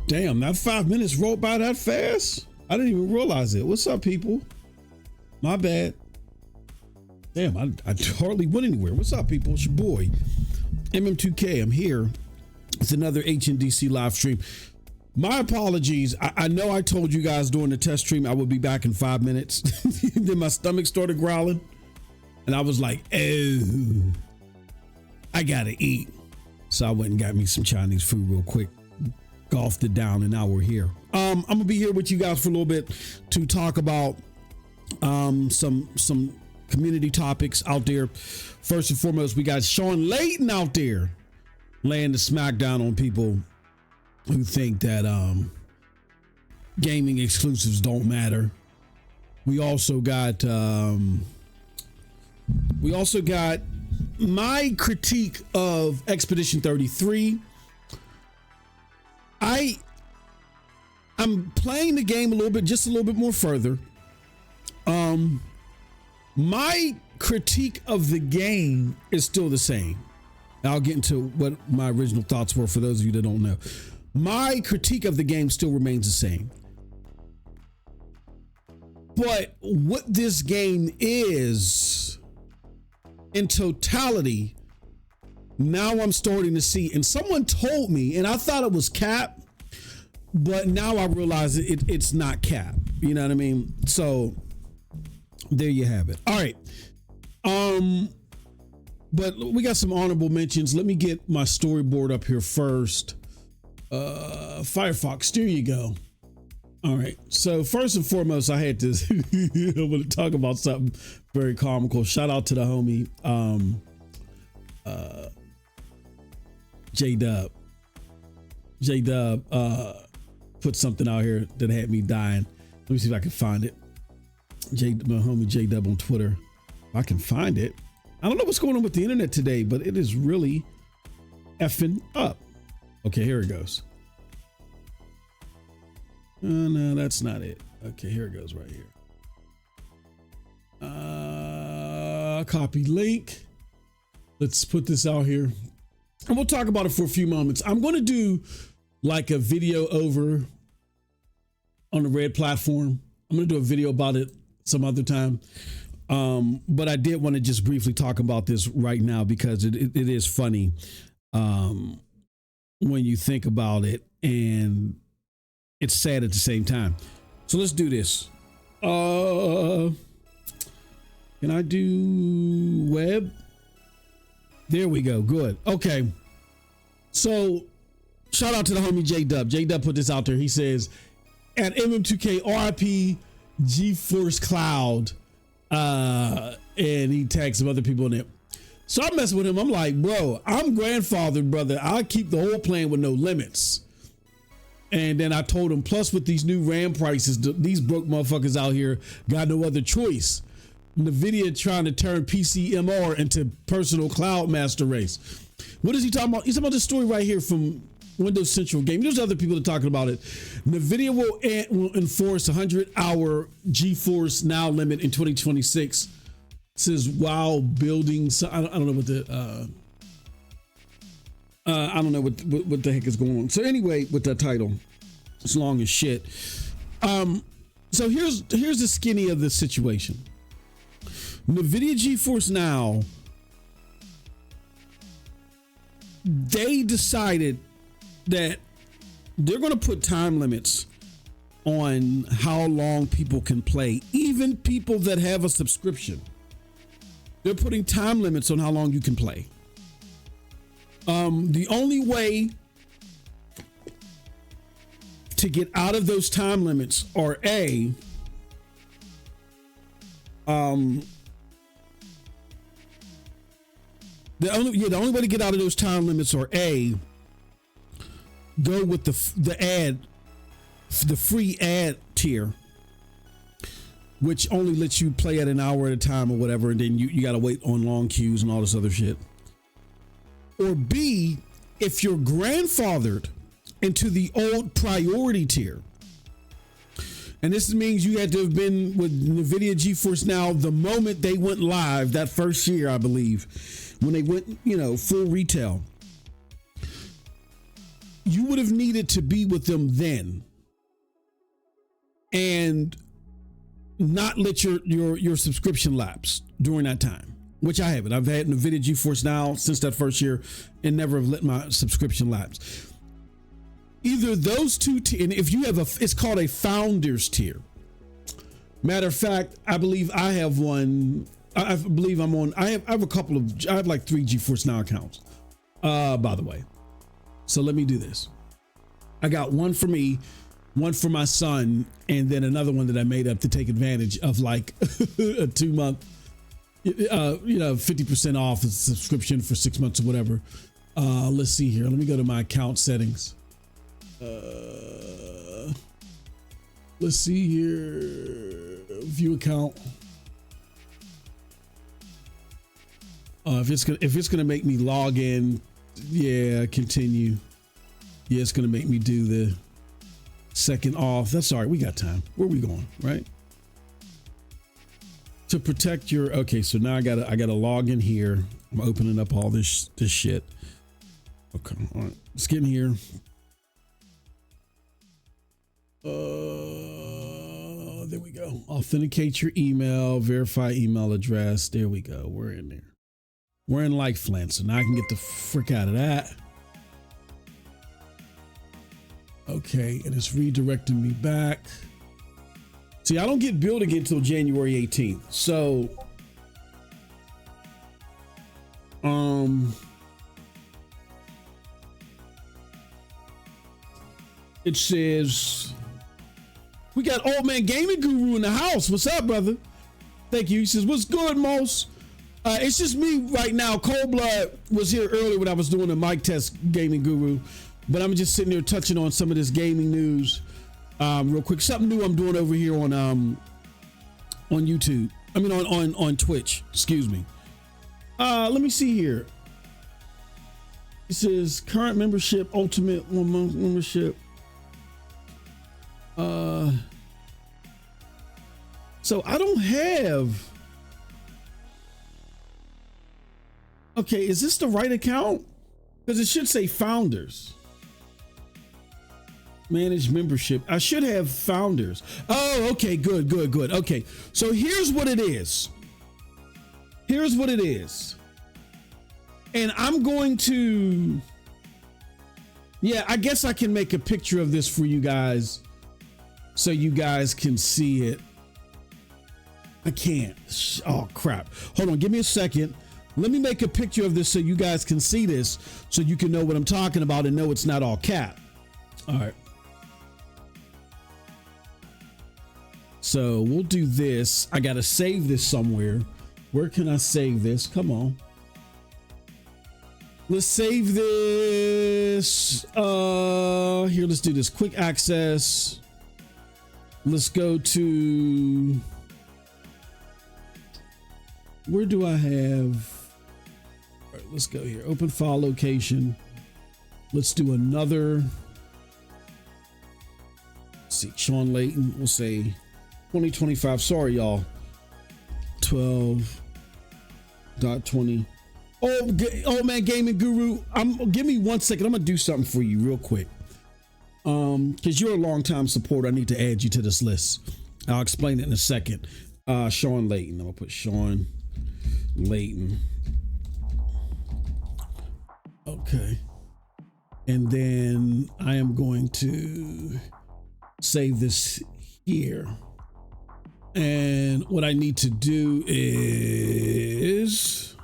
Damn, that 5 minutes rolled by that fast. I didn't even realize it. What's up, people? My bad. Damn, I hardly went anywhere. What's up, people? It's your boy, MM2K. I'm here. It's another HNDC live stream. My apologies. I know I told you guys during the test stream I would be back in 5 minutes. Then my stomach started growling. And I was like, oh, I gotta eat. So I went and got me some Chinese food real quick. Golfed it down, and now we're here. I'm gonna be here with you guys for a little bit to talk about some community topics out there. First and foremost, we got Shawn Layden out there laying the smackdown on people who think that gaming exclusives don't matter. We also got my critique of Expedition 33. I'm playing the game a little bit more further. My critique of the game is still the same. I'll get into what my original thoughts were for those of you that don't know. My critique of the game still remains the same. But what this game is in totality, now I'm starting to see, and someone told me, and I thought it was cap, but now I realize it's not cap. You know what I mean? So there you have it. All right. But we got some honorable mentions. Let me get my storyboard up here first. Firefox, there you go. All right. So first and foremost, I had to I want to talk about something very comical. Shout out to the homie J-Dub. J-Dub put something out here that had me dying. Let me see if I can find it. My homie J-Dub on Twitter. If I can find it. I don't know what's going on with the internet today, but it is really effing up. Okay, here it goes. No, that's not it. Okay, here it goes right here. Copy link. Let's put this out here. And we'll talk about it for a few moments. I'm going to do like a video over on the Red platform. I'm going to do a video about it some other time. But I did want to just briefly talk about this right now because it is funny when you think about it, and it's sad at the same time. So let's do this. Can I do web? There we go. Good. Okay. So shout out to the homie J-Dub. J-Dub put this out there. He says, at MM2K RIP GeForce Cloud. And he tagged some other people in it. So I'm messing with him. I'm like, bro, I'm grandfathered, brother. I'll keep the whole plan with no limits. And then I told him, plus with these new RAM prices, these broke motherfuckers out here got no other choice. Nvidia trying to turn PCMR into personal cloud master race. What is he talking about? He's talking about this story right here from Windows Central Game. There's other people that are talking about it. Nvidia will enforce 100-hour GeForce Now limit in 2026. It says while building. So I don't know what the I don't know what the heck is going on. So anyway, with that title, it's long as shit. So here's the skinny of the situation. Nvidia GeForce Now, they decided that they're going to put time limits on how long people can play, even people that have a subscription. They're putting time limits on how long you can play. The only way to get out of those time limits are the only way to get out of those time limits are go with the free ad tier, which only lets you play at an hour at a time or whatever, and then you got to wait on long queues and all this other shit. Or B, if you're grandfathered into the old priority tier, and this means you had to have been with Nvidia GeForce Now the moment they went live that first year, I believe, when they went, full retail. you would have needed to be with them then and not let your subscription lapse during that time, which I haven't. I've had Nvidia GeForce now since that first year and never have let my subscription lapse. Either those two, and if you have it's called a founders tier. Matter of fact, I believe I have one. I believe I'm on. I have a couple of. I have like 3 GeForce Now accounts. By the way, so let me do this. I got one for me, one for my son, and then another one that I made up to take advantage of like a 2-month, 50% off a subscription for 6 months or whatever. Let's see here. Let me go to my account settings. Let's see here. View account. If it's gonna make me log in, yeah, continue. Yeah, it's gonna make me do the second off. That's all right. We got time. Where are we going? Right. To protect your. Okay, so now I gotta log in here. I'm opening up all this shit. Okay. All right. Let's get in here. There we go. Authenticate your email, verify email address. There we go. We're in there. We're in LifeFlan, so now I can get the frick out of that. Okay, and it's redirecting me back. See, I don't get billed again until January 18th. So, it says, we got Old Man Gaming Guru in the house. What's up, brother? Thank you. He says, what's good, Mos? It's just me right now. Cold Blood was here earlier when I was doing a mic test, Gaming Guru. But I'm just sitting there touching on some of this gaming news real quick. Something new I'm doing over here on YouTube. I mean, on Twitch. Excuse me. Let me see here. It says current membership, ultimate 1 month membership. So I don't have. Okay, is this the right account? Because it should say founders. Manage membership. I should have founders. Oh, okay, good. Okay, so here's what it is. And I'm going to, yeah, I guess I can make a picture of this for you guys so you guys can see it. I can't. Oh, crap. Hold on, give me a second. Let me make a picture of this so you guys can see this, so you can know what I'm talking about and know it's not all cap. All right. So we'll do this. I got to save this somewhere. Where can I save this? Come on. Let's save this. Here, let's do this. Quick access. Let's go to, where do I have? All right, let's go here. Open file location. Let's do another. Let's see, Shawn Layden. We'll say 2025. Sorry, y'all. 12.20. Oh man, Gaming Guru. Give me 1 second. I'm gonna do something for you real quick. Because you're a long-time supporter, I need to add you to this list. I'll explain it in a second. Shawn Layden. I'm gonna put Shawn Layden. Okay. And then I am going to save this here. And what I need to do is,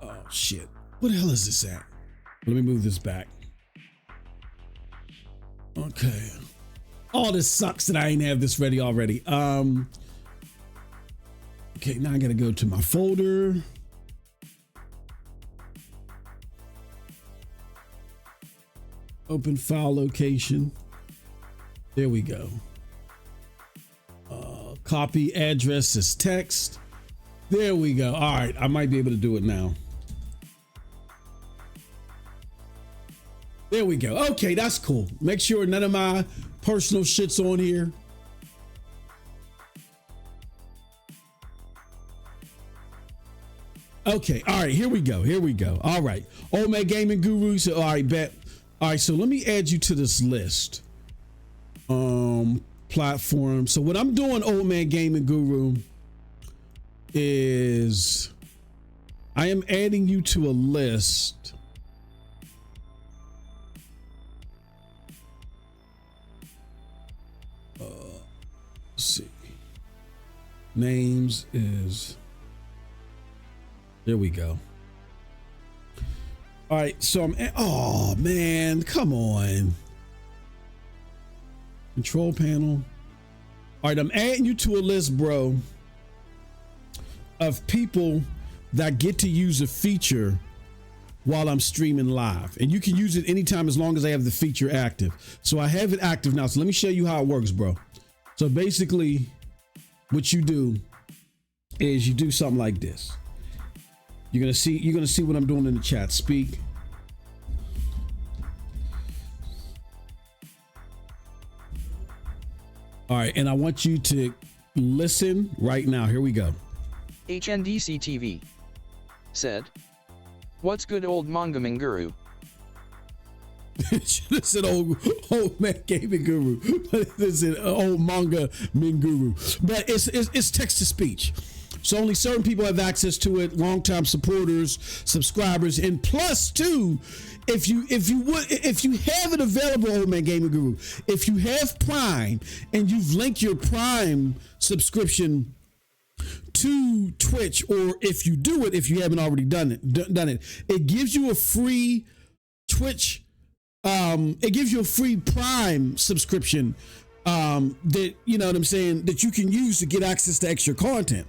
oh shit, what the hell is this at? Let me move this back. Okay. Oh, this sucks that I ain't have this ready already. Okay, now I gotta go to my folder. Open file location. There we go. Copy address as text. There we go. All right, I might be able to do it now. There we go. Okay, that's cool. Make sure none of my personal shit's on here. Okay, all right, here we go. All right. Old Man Gaming Guru. So, all right, bet. All right, so let me add you to this list. Platform. So what I'm doing, Old Man Gaming Guru, is I am adding you to a list. Let's see. Names is, there we go. All right, so oh man, come on. Control panel. All right, I'm adding you to a list, bro, of people that get to use a feature while I'm streaming live. And you can use it anytime as long as I have the feature active. So I have it active now. So let me show you how it works, bro. So basically what you do is you do something like this. You're gonna see what I'm doing in the chat. Speak. All right, and I want you to listen right now. Here we go. HNDC TV said, "What's good, old manga guru?" Should have said old man gaming guru, but it's an old manga guru. But it's text to speech. So only certain people have access to it, longtime supporters, subscribers, and plus two, if you have it available, Old Man Gaming Guru, if you have Prime and you've linked your Prime subscription to Twitch, or if you do it, if you haven't already done it, it gives you a free Twitch, it gives you a free Prime subscription that, you know what I'm saying, that you can use to get access to extra content.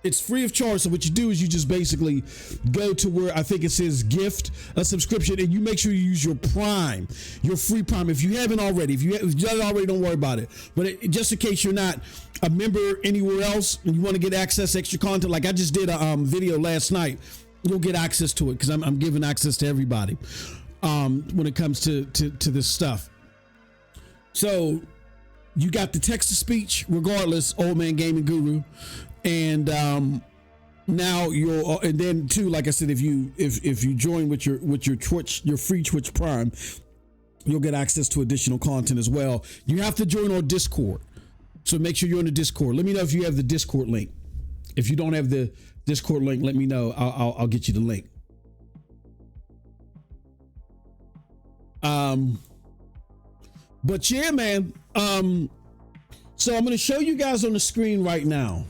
It's free of charge. So what you do is you just basically go to where I think it says gift a subscription, and you make sure you use your Prime, your free Prime. If you haven't already, if you've done it already, don't worry about it. But just in case you're not a member anywhere else and you want to get access to extra content, like I just did a video last night, you'll get access to it because I'm giving access to everybody when it comes to this stuff. So you got the text to speech, regardless, Old Man Gaming Guru. And now you're, and then too, like I said, if you join with your Twitch, your free Twitch Prime, you'll get access to additional content as well. You have to join our Discord, so make sure you're in the Discord. Let me know if you have the Discord link. If you don't have the Discord link, let me know. I'll get you the link. But yeah, man. So I'm going to show you guys on the screen right now.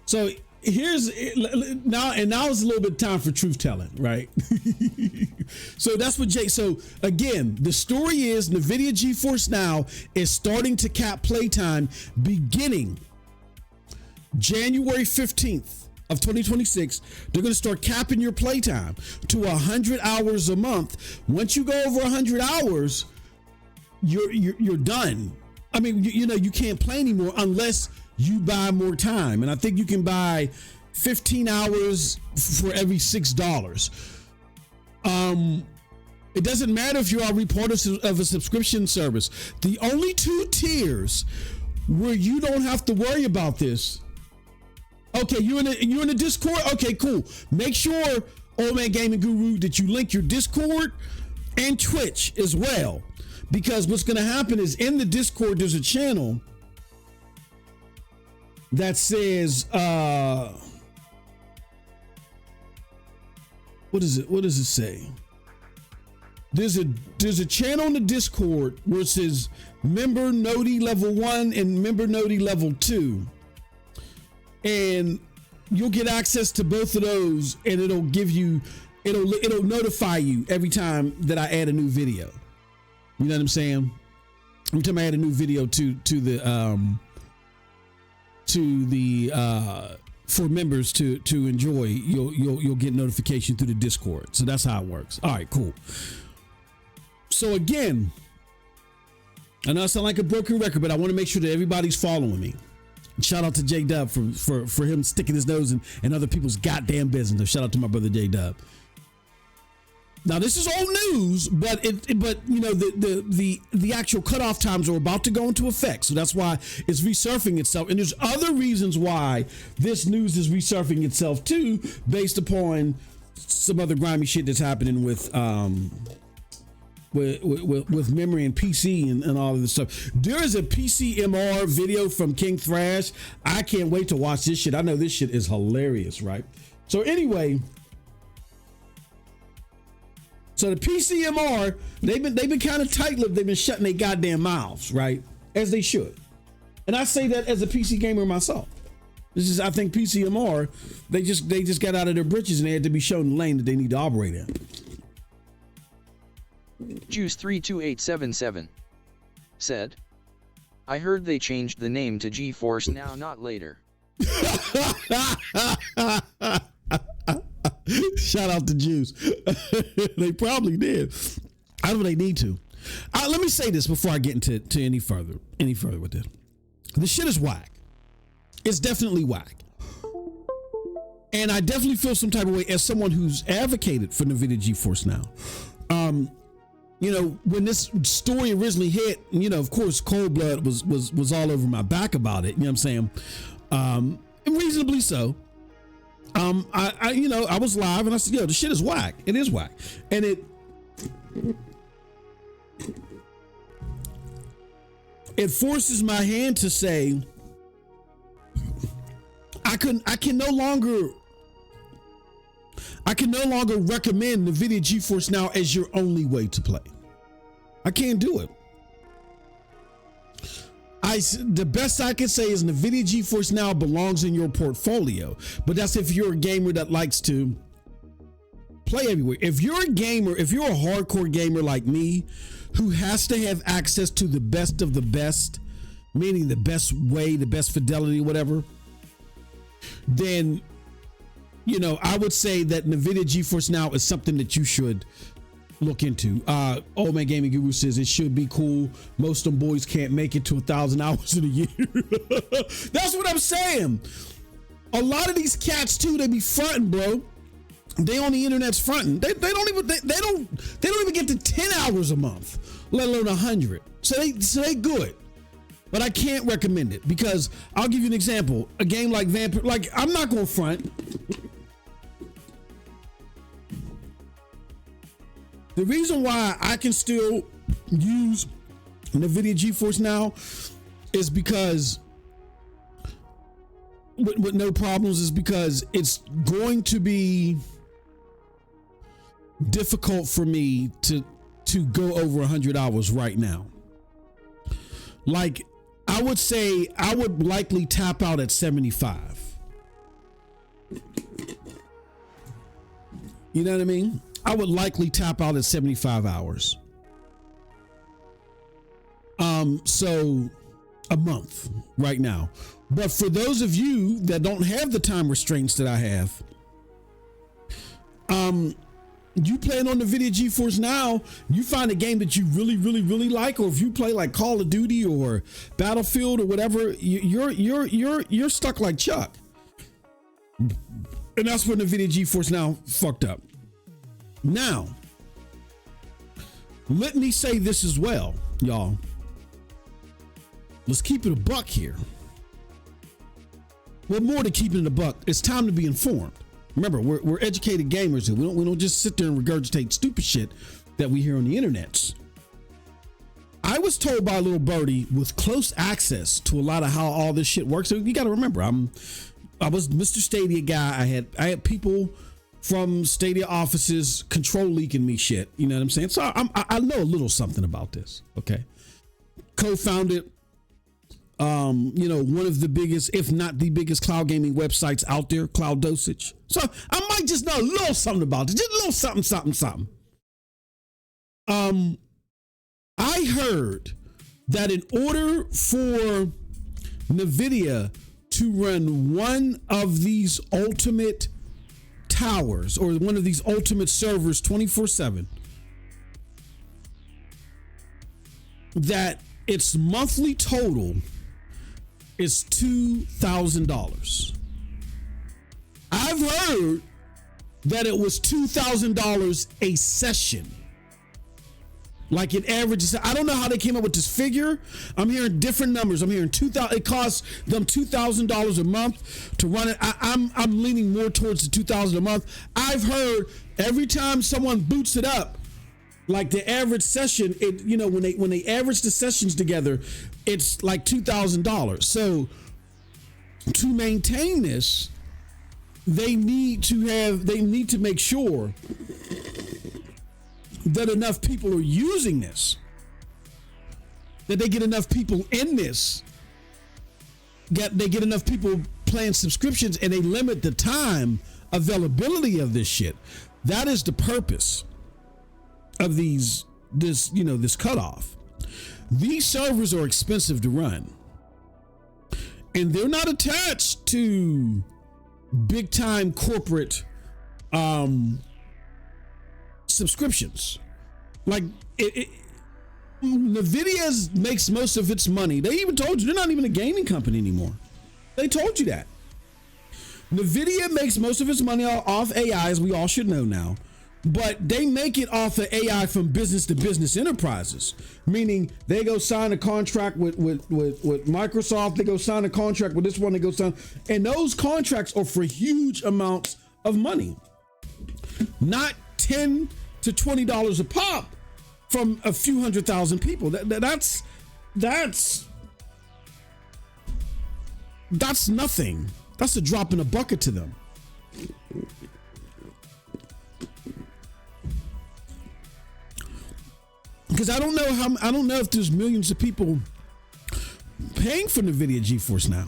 So here's now is a little bit of time for truth telling, right? So that's what so again, the story is Nvidia GeForce Now is starting to cap playtime beginning January 15th of 2026. They're going to start capping your playtime to 100 hours a month. Once you go over 100 hours, you're done. I mean, you know, you can't play anymore unless you buy more time. And I think you can buy 15 hours for every $6. It doesn't matter if you're already part of a subscription service. The only two tiers where you don't have to worry about this. Okay, you're in the Discord? Okay, cool. Make sure, Old Man Gaming Guru, that you link your Discord and Twitch as well. Because what's going to happen is in the Discord, there's a channel that says, what does it say? There's a channel in the Discord where it says member Noti level 1 and member Noti level 2. And you'll get access to both of those, and it'll notify you every time that I add a new video. You know what I'm saying? Every time I add a new video to the for members to enjoy, you'll get notification through the Discord. So that's how it works. All right, cool. So again, I know I sound like a broken record, but I want to make sure that everybody's following me. Shout out to J Dub for him sticking his nose in other people's goddamn business. Shout out to my brother J Dub. Now this is old news, but you know the actual cutoff times are about to go into effect, so that's why it's resurfing itself. And there's other reasons why this news is resurfing itself too, based upon some other grimy shit that's happening with memory and PC and all of this stuff. There is a PCMR video from King Thrash. I can't wait to watch this shit. I know this shit is hilarious, right? So anyway, so the PCMR, they've been kind of tight-lipped. They've been shutting their goddamn mouths, right? As they should. And I say that as a PC gamer myself. I think PCMR, they just got out of their britches and they had to be shown the lane that they need to operate in. Juice32877 said, I heard they changed the name to GeForce Now Not Later. Shout out to Juice. They probably did. I don't know they need to. Let me say this before I get into any further with this. The shit is whack. It's definitely whack. And I definitely feel some type of way as someone who's advocated for Nvidia GeForce Now. You know, when this story originally hit, you know, of course, cold blood was all over my back about it. You know what I'm saying? And reasonably so. I was live and I said, yo, the shit is whack. It is whack. And it forces my hand to say, I can no longer recommend NVIDIA GeForce Now as your only way to play. I can't do it. The best I can say is NVIDIA GeForce Now belongs in your portfolio, but that's if you're a gamer that likes to play everywhere. If you're a gamer, if you're a hardcore gamer like me, who has to have access to the best of the best, meaning the best way, the best fidelity, whatever, then, you know, I would say that NVIDIA GeForce Now is something that you should look into. Old Man Gaming Guru says it should be cool. Most of them boys can't make it to 1,000 hours in a year. That's what I'm saying. A lot of these cats too, they be fronting, bro. They on the internet's fronting. They don't even get to 10 hours a month, let alone 100. So they good. But I can't recommend it because I'll give you an example. A game like Vampire, like I'm not gonna front. The reason why I can still use NVIDIA GeForce Now is because with no problems is because it's going to be difficult for me to go over 100 hours right now. Like I would say I would likely tap out at 75. You know what I mean? I would likely tap out at 75 hours. So a month right now. But for those of you that don't have the time restraints that I have, you playing on the NVIDIA GeForce Now, you find a game that you really, really, really like, or if you play like Call of Duty or Battlefield or whatever, you're stuck like Chuck. And that's when the NVIDIA GeForce Now fucked up. Now, let me say this as well, y'all. Let's keep it a buck here. Well, more than keeping it a buck, it's time to be informed. Remember, we're educated gamers here. We don't just sit there and regurgitate stupid shit that we hear on the internets. I was told by a little birdie with close access to a lot of how all this shit works. So you got to remember, I was Mr. Stadia guy. I had people from Stadia offices control leaking me shit. You know what I'm saying? So I know a little something about this. Okay. Co-founded, one of the biggest, if not the biggest cloud gaming websites out there, Cloud Dosage. So I might just know a little something about it. Just a little something. I heard that in order for NVIDIA to run one of these ultimate towers or one of these ultimate servers 24/7, that its monthly total is $2,000. I've heard that it was $2,000 a session. Like it averages. I don't know how they came up with this figure. I'm hearing different numbers. I'm hearing $2,000. It costs them $2,000 a month to run it. I'm leaning more towards the $2,000 a month. I've heard every time someone boots it up, like the average session, when they average the sessions together, it's like $2,000. So to maintain this, they need to make sure that enough people are using this, that they get enough people in this, they get enough people playing subscriptions, and they limit the time availability of this shit. That is the purpose of this cutoff. These servers are expensive to run, and they're not attached to big time corporate subscriptions. Like Nvidia makes most of its money. They even told you they're not even a gaming company anymore. They told you that. Nvidia makes most of its money off AI, as we all should know now, but they make it off of AI from business to business enterprises, meaning they go sign a contract with Microsoft, they go sign a contract with this one, they go sign, and those contracts are for huge amounts of money, not $10 to $20 a pop from a few 100,000 people. That's nothing. That's a drop in a bucket to them. Because I don't know if there's millions of people paying for Nvidia GeForce now.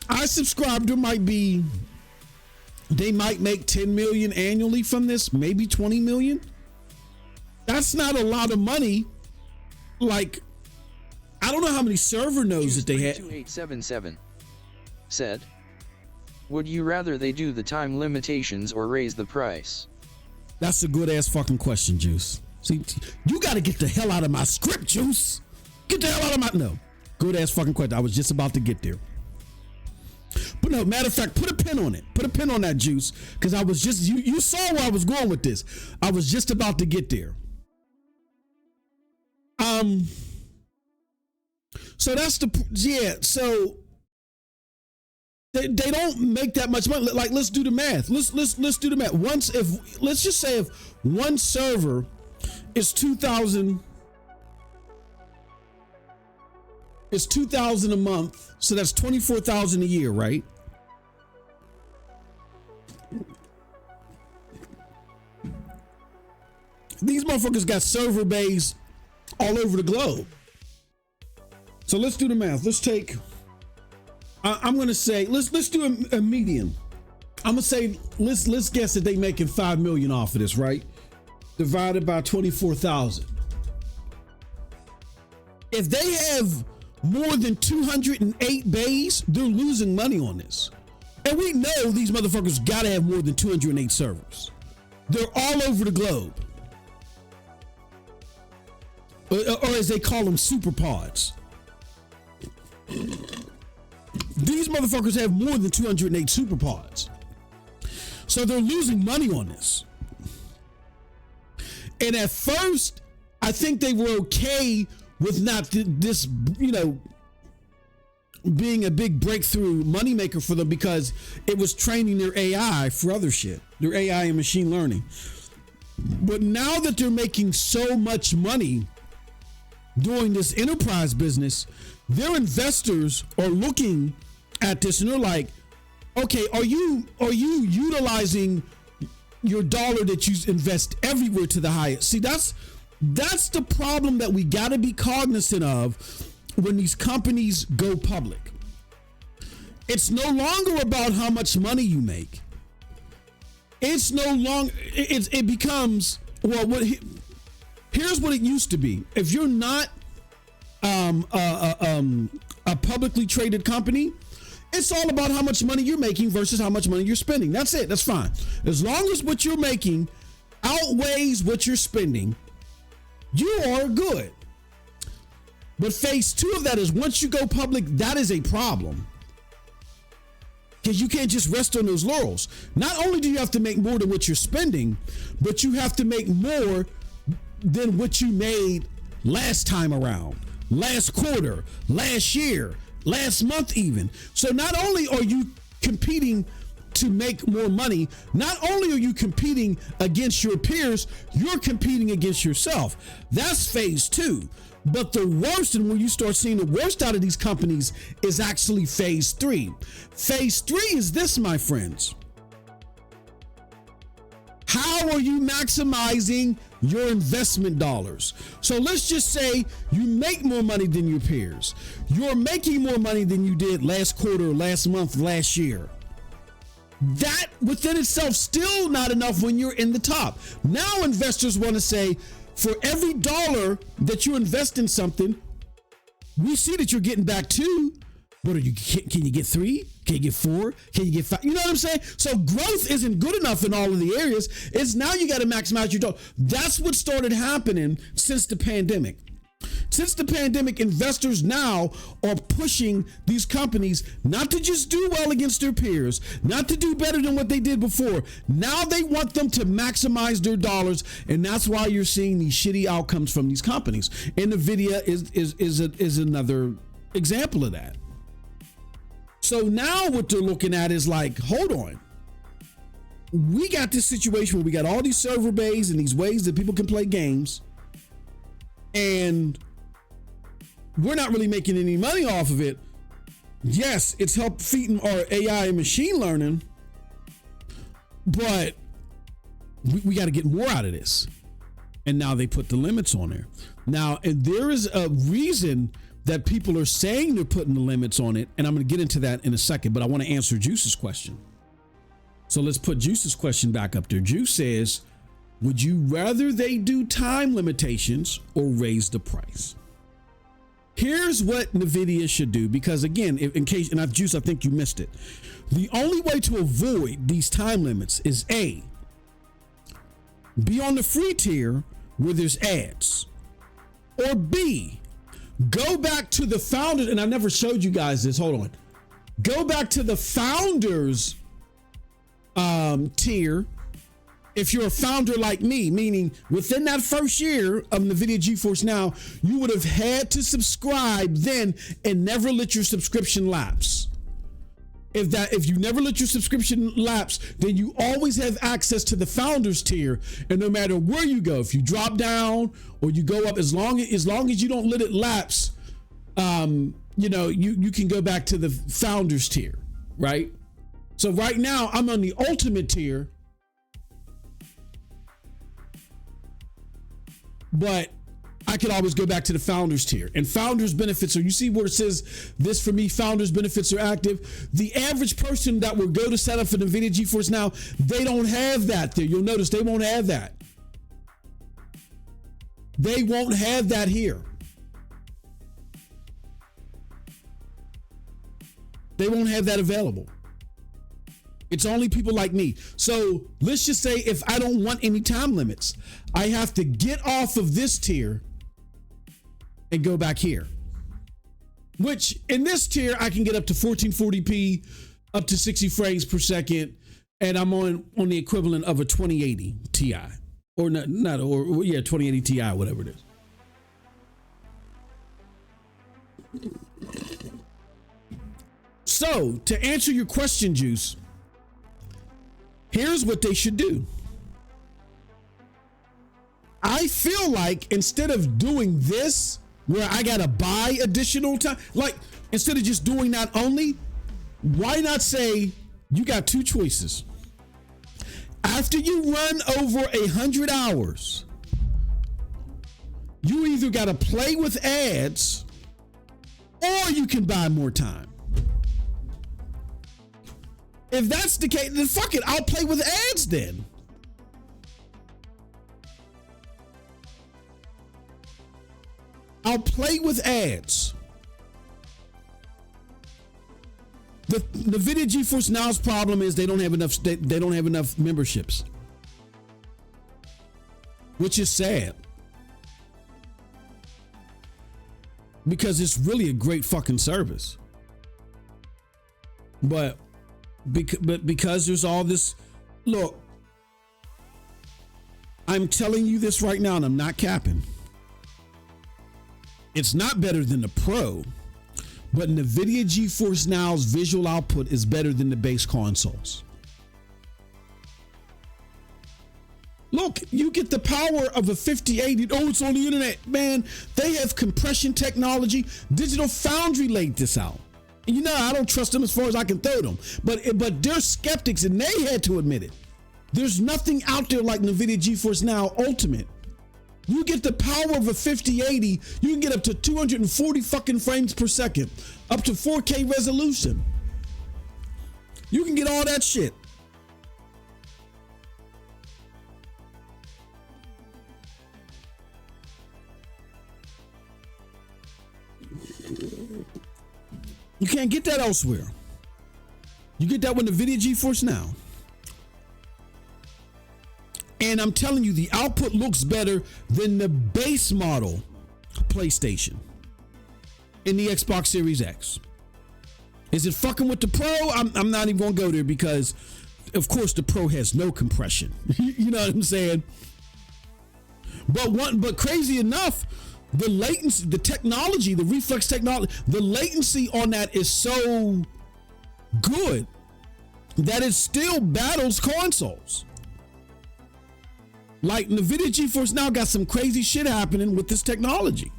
I subscribe. They might make 10 million annually from this, maybe 20 million. That's not a lot of money. Like, I don't know how many server nodes that they had. 2877 said, would you rather they do the time limitations or raise the price? That's a good ass fucking question, Juice. See, you got to get the hell out of my script, Juice. Get the hell out of my... No. Good ass fucking question. I was just about to get there. But no, matter of fact, put a pin on it. Put a pin on that, Juice. Because I was just... You saw where I was going with this. I was just about to get there. So that's the... Yeah, so... They don't make that much money. Like, let's do the math. Let's do the math. Let's just say if one server is $2,000. It's $2,000 a month, so that's $24,000 a year, right? These motherfuckers got server bays all over the globe. So let's do the math. Let's take... I'm gonna say let's do a median. I'm gonna say let's guess that they making $5 million off of this, right? Divided by 24,000. If they have more than 208 bays, they're losing money on this. And we know these motherfuckers gotta have more than 208 servers. They're all over the globe, or as they call them, super pods. These motherfuckers have more than 208 super pods. So they're losing money on this. And at first, I think they were okay with not this, being a big breakthrough moneymaker for them, because it was training their AI for other shit, their AI and machine learning. But now that they're making so much money doing this enterprise business, their investors are looking at this and they're like, okay, are you utilizing your dollar that you invest everywhere to the highest? See, that's the problem that we got to be cognizant of when these companies go public. It's no longer about how much money you make. It's no longer, it becomes, well, here's what it used to be. If you're not a publicly traded company, it's all about how much money you're making versus how much money you're spending. That's it. That's fine. As long as what you're making outweighs what you're spending, you are good. But phase 2 of that is, once you go public, that is a problem. Because you can't just rest on those laurels. Not only do you have to make more than what you're spending, but you have to make more than what you made last time around, last quarter, last year, last month even. So not only are you competing to make more money, not only are you competing against your peers, you're competing against yourself. That's phase two. But the worst, and when you start seeing the worst out of these companies, is actually phase three. Phase three is this, my friends. How are you maximizing your investment dollars? So let's just say you make more money than your peers. You're making more money than you did last quarter, last month, last year. That within itself still not enough when you're in the top. Now investors want to say, for every dollar that you invest in something, we see that you're getting back two. What are you? Can you get three? Can you get four? Can you get five? You know what I'm saying? So growth isn't good enough in all of the areas. It's now you got to maximize your dollar. That's what started happening since the pandemic. Since the pandemic, investors now are pushing these companies not to just do well against their peers, not to do better than what they did before. Now they want them to maximize their dollars, and that's why you're seeing these shitty outcomes from these companies. And Nvidia is another example of that. So now what they're looking at is like, hold on. We got this situation where we got all these server bays and these ways that people can play games, and we're not really making any money off of it. Yes, it's helped feeding our AI and machine learning, but we got to get more out of this. And now they put the limits on there. Now, and there is a reason that people are saying they're putting the limits on it, and I'm going to get into that in a second, but I want to answer Juice's question. So let's put Juice's question back up there. Juice says, would you rather they do time limitations or raise the price? Here's what Nvidia should do, because again, in case, and I've Juice, I think you missed it. The only way to avoid these time limits is A, be on the free tier where there's ads, or B, go back to the founders, and I never showed you guys this, hold on. Go back to the founders tier. If you're a founder like me, meaning within that first year of Nvidia GeForce Now, you would have had to subscribe then and never let your subscription lapse. If you never let your subscription lapse, then you always have access to the founders tier. And no matter where you go, if you drop down or you go up, as long as you don't let it lapse, you can go back to the founders tier, right? So right now I'm on the ultimate tier, but I could always go back to the founders tier. And founders benefits, or you see where it says this for me, founders benefits are active. The average person that will go to set up for Nvidia GeForce Now, they don't have that there. You'll notice they won't have that. They won't have that here. They won't have that available. It's only people like me. So let's just say if I don't want any time limits, I have to get off of this tier and go back here. Which in this tier, I can get up to 1440p, up to 60 frames per second, and I'm on the equivalent of a 2080 Ti. Or 2080 Ti, whatever it is. So to answer your question, Juice, here's what they should do. I feel like instead of doing this, where I gotta buy additional time, like instead of just doing that only, why not say you got two choices? After you run over 100 hours, you either gotta play with ads or you can buy more time. If that's the case, then fuck it, I'll play with ads then. I'll play with ads. The Nvidia GeForce Now's problem is they don't have enough memberships, which is sad, because it's really a great fucking service. But because there's all this, look, I'm telling you this right now, and I'm not capping. It's not better than the Pro, but Nvidia GeForce Now's visual output is better than the base consoles. Look, you get the power of a 5080. Oh, it's on the internet. Man, they have compression technology. Digital Foundry laid this out. And you know, I don't trust them as far as I can throw them. But they're skeptics, and they had to admit it. There's nothing out there like Nvidia GeForce Now Ultimate. You get the power of a 5080. You can get up to 240 fucking frames per second, up to 4K resolution. You can get all that shit. You can't get that elsewhere. You get that with NVIDIA GeForce Now. And I'm telling you, the output looks better than the base model PlayStation in the Xbox Series X. Is it fucking with the Pro? I'm not even gonna go there because, of course, the Pro has no compression. You know what I'm saying? But crazy enough, the latency, the technology, the reflex technology, the latency on that is so good that it still battles consoles. Like NVIDIA GeForce Now got some crazy shit happening with this technology.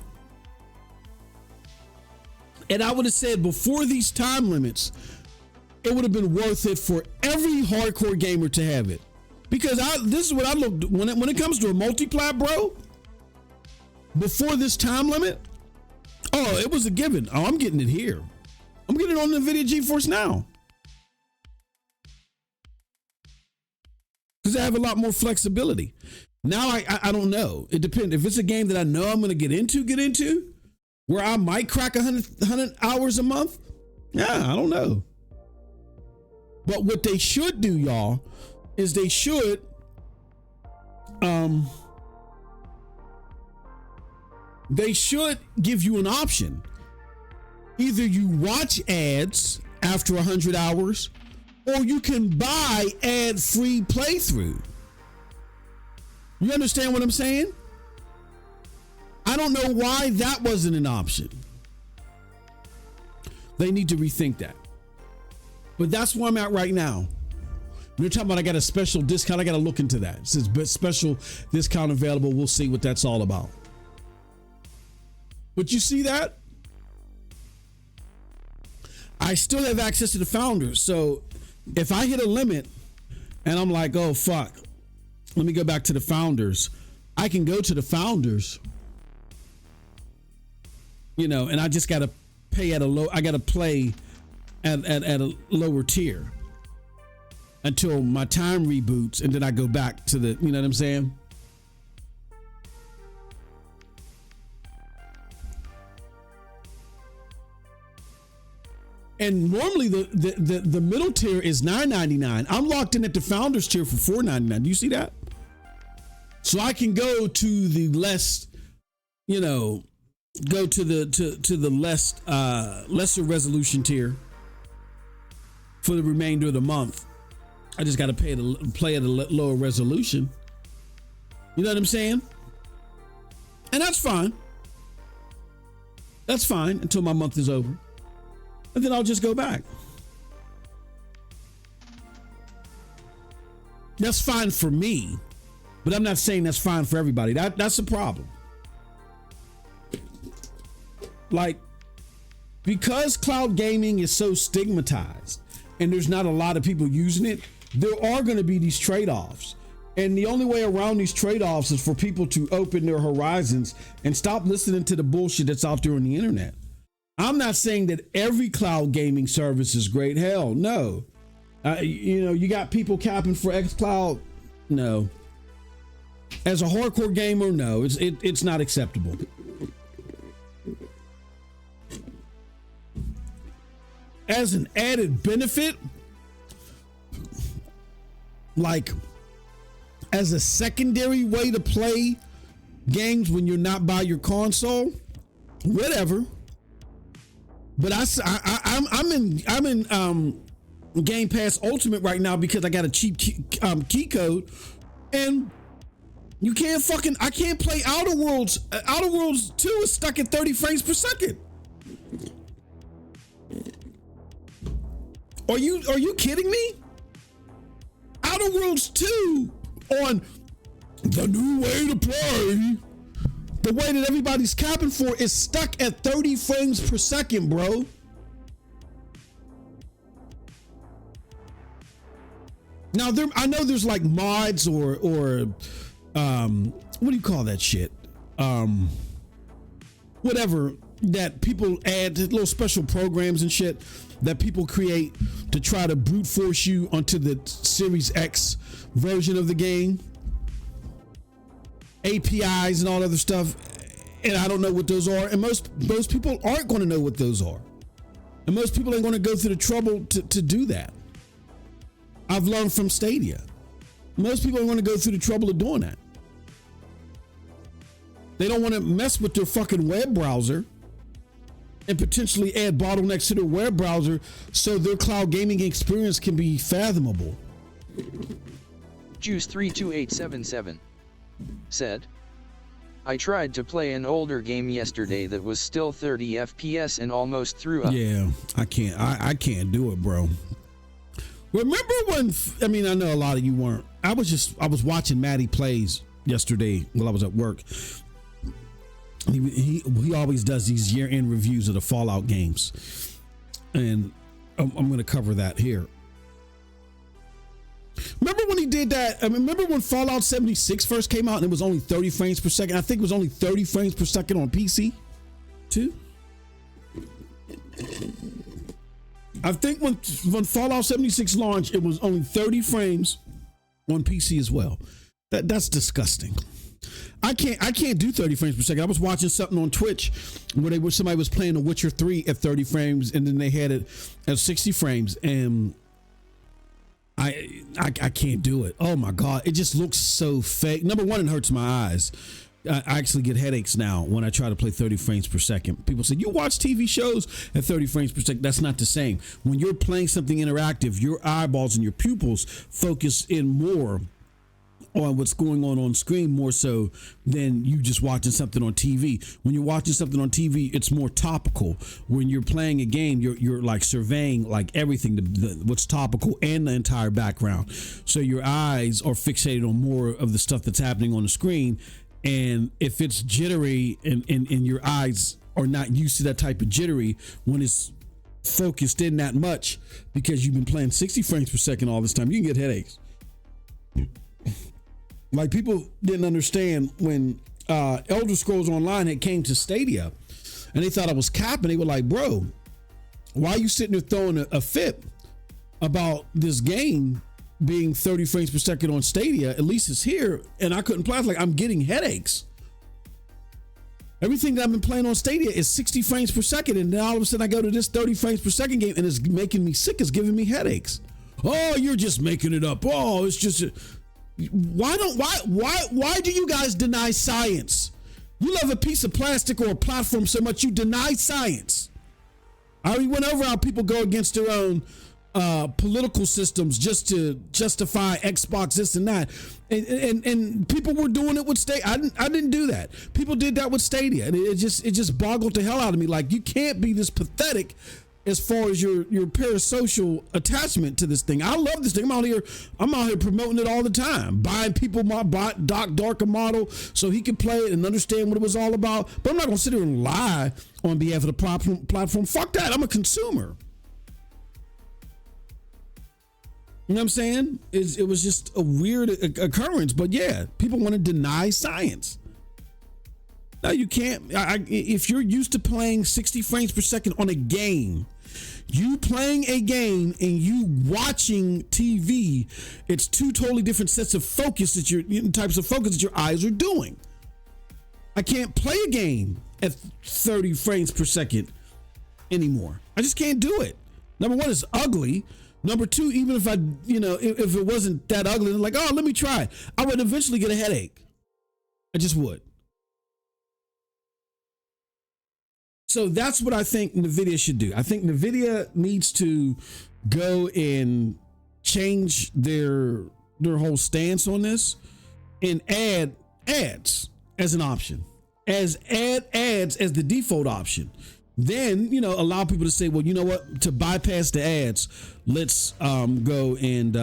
And I would have said before these time limits, it would have been worth it for every hardcore gamer to have it. Because this is what I look when it comes to a multiplat, bro. Before this time limit, oh, it was a given. Oh, I'm getting it here. I'm getting it on NVIDIA GeForce Now. Because I have a lot more flexibility. Now I don't know. It depends. If it's a game that I know I'm going to get into, where I might crack 100 hours a month, yeah, I don't know. But what they should do, y'all, is they should give you an option. Either you watch ads after 100 hours, or you can buy ad-free playthrough. You understand what I'm saying? I don't know why that wasn't an option. They need to rethink that. But that's where I'm at right now. You're talking about I got a special discount. I got to look into that. It says special discount available. We'll see what that's all about. But you see that? I still have access to the founders. So if I hit a limit and I'm like, oh, fuck, let me go back to the founders. I can go to the founders, you know, and I just got to pay I got to play at a lower tier until my time reboots. And then I go back to the, you know what I'm saying? And normally the middle tier is $9.99. I'm locked in at the founders tier for $4.99. Do you see that? So I can go to the less, you know, go to the less lesser resolution tier for the remainder of the month. I just got to play at a lower resolution. You know what I'm saying? And that's fine. That's fine until my month is over. And then I'll just go back. That's fine for me, but I'm not saying that's fine for everybody. That's a problem. Like, because cloud gaming is so stigmatized and there's not a lot of people using it, there are going to be these trade-offs. And the only way around these trade-offs is for people to open their horizons and stop listening to the bullshit that's out there on the internet. I'm not saying that every cloud gaming service is great. Hell, no. You know, you got people capping for xCloud. No. As a hardcore gamer, no, it's not acceptable. As an added benefit, like as a secondary way to play games when you're not by your console, whatever. But I'm in Game Pass Ultimate right now because I got a cheap key code, and You can't fucking, I can't play Outer Worlds. Outer Worlds 2 is stuck at 30 frames per second. Are you kidding me? Outer Worlds 2 on the new way to play, the way that everybody's capping for, is stuck at 30 frames per second, bro. Now I know there's like mods or what do you call that shit? Whatever, that people add, little special programs and shit that people create to try to brute force you onto the Series X version of the game. APIs and all other stuff. And I don't know what those are. And most people aren't going to know what those are. And most people ain't going to go through the trouble to do that. I've learned from Stadia. Most people are going to go through the trouble of doing that. They don't want to mess with their fucking web browser and potentially add bottlenecks to their web browser so their cloud gaming experience can be fathomable. Juice32877 said, I tried to play an older game yesterday that was still 30 FPS and almost threw up. Yeah, I can't do it, bro. Remember when, I mean, I know a lot of you weren't. I was watching Maddie Plays yesterday while I was at work. He always does these year-end reviews of the Fallout games. And I'm going to cover that here. Remember when he did that? I mean, remember when Fallout 76 first came out and it was only 30 frames per second? I think it was only 30 frames per second on PC too. I think when Fallout 76 launched, it was only 30 frames on PC as well. That's disgusting. I can't do 30 frames per second. I was watching something on Twitch where somebody was playing The Witcher 3 at 30 frames and then they had it at 60 frames, and I can't do it. Oh my God, it just looks so fake. Number one, it hurts my eyes. I actually get headaches now when I try to play 30 frames per second. People say, you watch TV shows at 30 frames per second. That's not the same. When you're playing something interactive, your eyeballs and your pupils focus in more on what's going on screen, more so than you just watching something on TV. When you're watching something on TV, it's more topical. When you're playing a game, you're like surveying like everything, what's topical and the entire background. So your eyes are fixated on more of the stuff that's happening on the screen. And if it's jittery and your eyes are not used to that type of jittery, when it's focused in that much because you've been playing 60 frames per second all this time, you can get headaches. Like, people didn't understand when Elder Scrolls Online had came to Stadia and they thought I was capping. They were like, bro, why are you sitting there throwing a fit about this game being 30 frames per second on Stadia? At least it's here. And I couldn't play. I was like, I'm getting headaches. Everything that I've been playing on Stadia is 60 frames per second. And then all of a sudden I go to this 30 frames per second game and it's making me sick. It's giving me headaches. Oh, you're just making it up. Oh, it's just... Why do you guys deny science? You love a piece of plastic or a platform so much you deny science. I already went over how people go against their own political systems just to justify Xbox this and that, and people were doing it with Stadia. I didn't do that. People did that with Stadia, and it just boggled the hell out of me. Like, you can't be this pathetic as far as your parasocial attachment to this thing. I love this thing. I'm out here promoting it all the time, buying people my Doc Darker model so he can play it and understand what it was all about. But I'm not gonna sit here and lie on behalf of the platform. Fuck that. I'm a consumer. You know what I'm saying? It was just a weird occurrence. But yeah, people want to deny science. No, you can't. If you're used to playing 60 frames per second on a game, you playing a game and you watching TV, it's two totally different sets of focus types of focus that your eyes are doing. I can't play a game at 30 frames per second anymore. I just can't do it. Number one, it's ugly. Number two, even if if it wasn't that ugly, like, oh, let me try it, I would eventually get a headache. I just would. So that's what I think Nvidia should do. I think Nvidia needs to go and change their whole stance on this and add ads as an option, as ads as the default option. Then, allow people to say, well, you know what, to bypass the ads, let's go and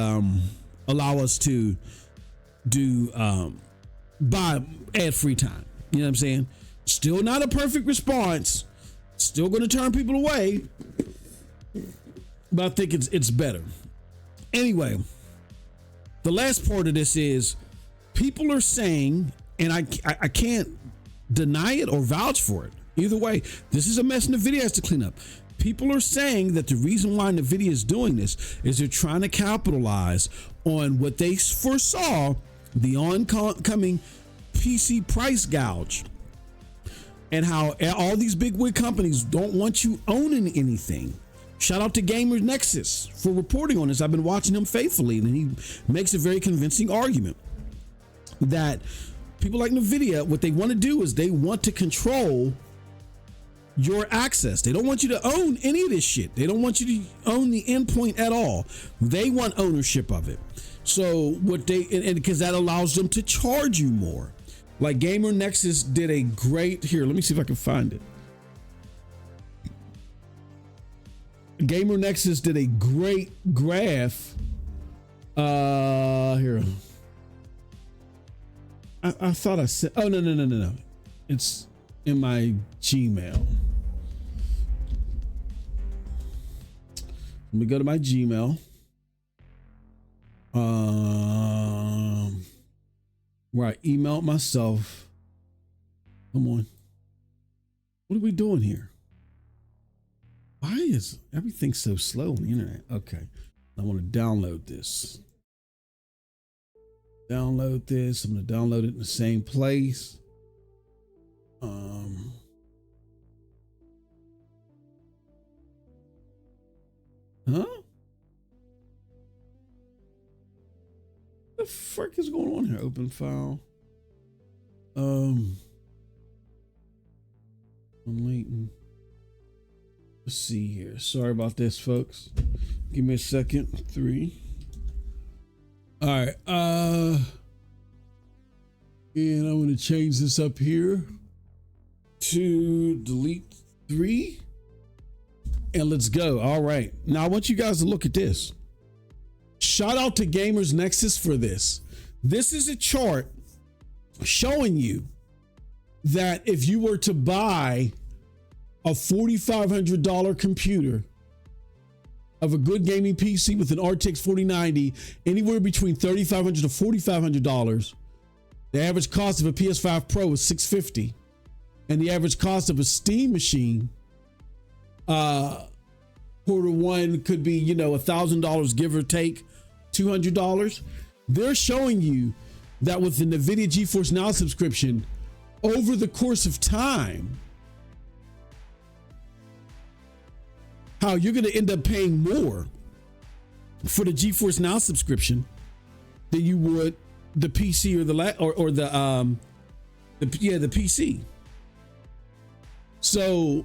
allow us to do buy ad-free time. You know what I'm saying? Still not a perfect response. Still going to turn people away. But I think it's better. Anyway, the last part of this is people are saying, and I can't deny it or vouch for it. Either way, this is a mess Nvidia has to clean up. People are saying that the reason why Nvidia is doing this is they're trying to capitalize on what they foresaw, the oncoming PC price gouge, and how all these big wig companies don't want you owning anything. Shout out to Gamer Nexus for reporting on this. I've been watching him faithfully, and he makes a very convincing argument that people like Nvidia, what they want to do is they want to control your access. They don't want you to own any of this shit. They don't want you to own the endpoint at all. They want ownership of it. So what they, and because that allows them to charge you more. Like Gamer Nexus did a great, here, let me see if I can find it. Gamer Nexus did a great graph. Here. I thought I said, oh, no. It's in my Gmail. Let me go to my Gmail. Where I emailed myself. Come on. What are we doing here? Why is everything so slow on the internet? Okay. I want to download this. Download this. I'm going to download it in the same place. Huh? The frick is going on here? Open file. Shawn Layden. Let's see here. Sorry about this, folks. Give me a second. 3. All right. And I'm going to change this up here to delete 3. And let's go. All right. Now I want you guys to look at this. Shout out to Gamers Nexus for this. This is a chart showing you that if you were to buy a $4,500 computer of a good gaming PC with an RTX 4090, anywhere between $3,500 to $4,500, the average cost of a PS5 Pro is $650, and the average cost of a Steam machine, quarter one could be, $1,000, give or take $200. They're showing you that with the Nvidia GeForce Now subscription, over the course of time, how you're going to end up paying more for the GeForce Now subscription than you would the PC or the PC. So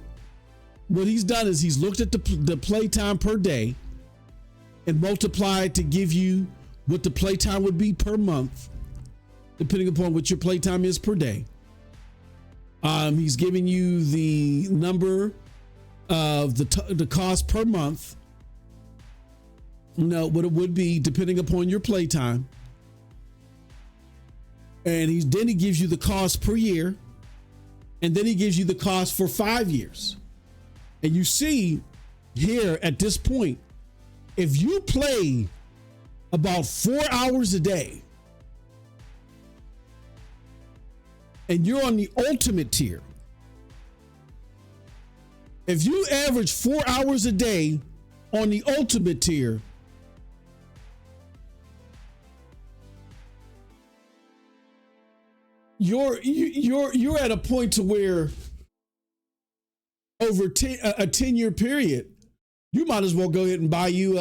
what he's done is he's looked at the playtime per day and multiplied to give you what the playtime would be per month, depending upon what your playtime is per day. He's giving you the number of the cost per month, what it would be depending upon your playtime, and then he gives you the cost per year, and then he gives you the cost for 5 years. And you see here at this point, if you play about 4 hours a day and you're on the ultimate tier, if you average 4 hours a day on the ultimate tier, you're at a point to where over a 10-year period, you might as well go ahead and buy you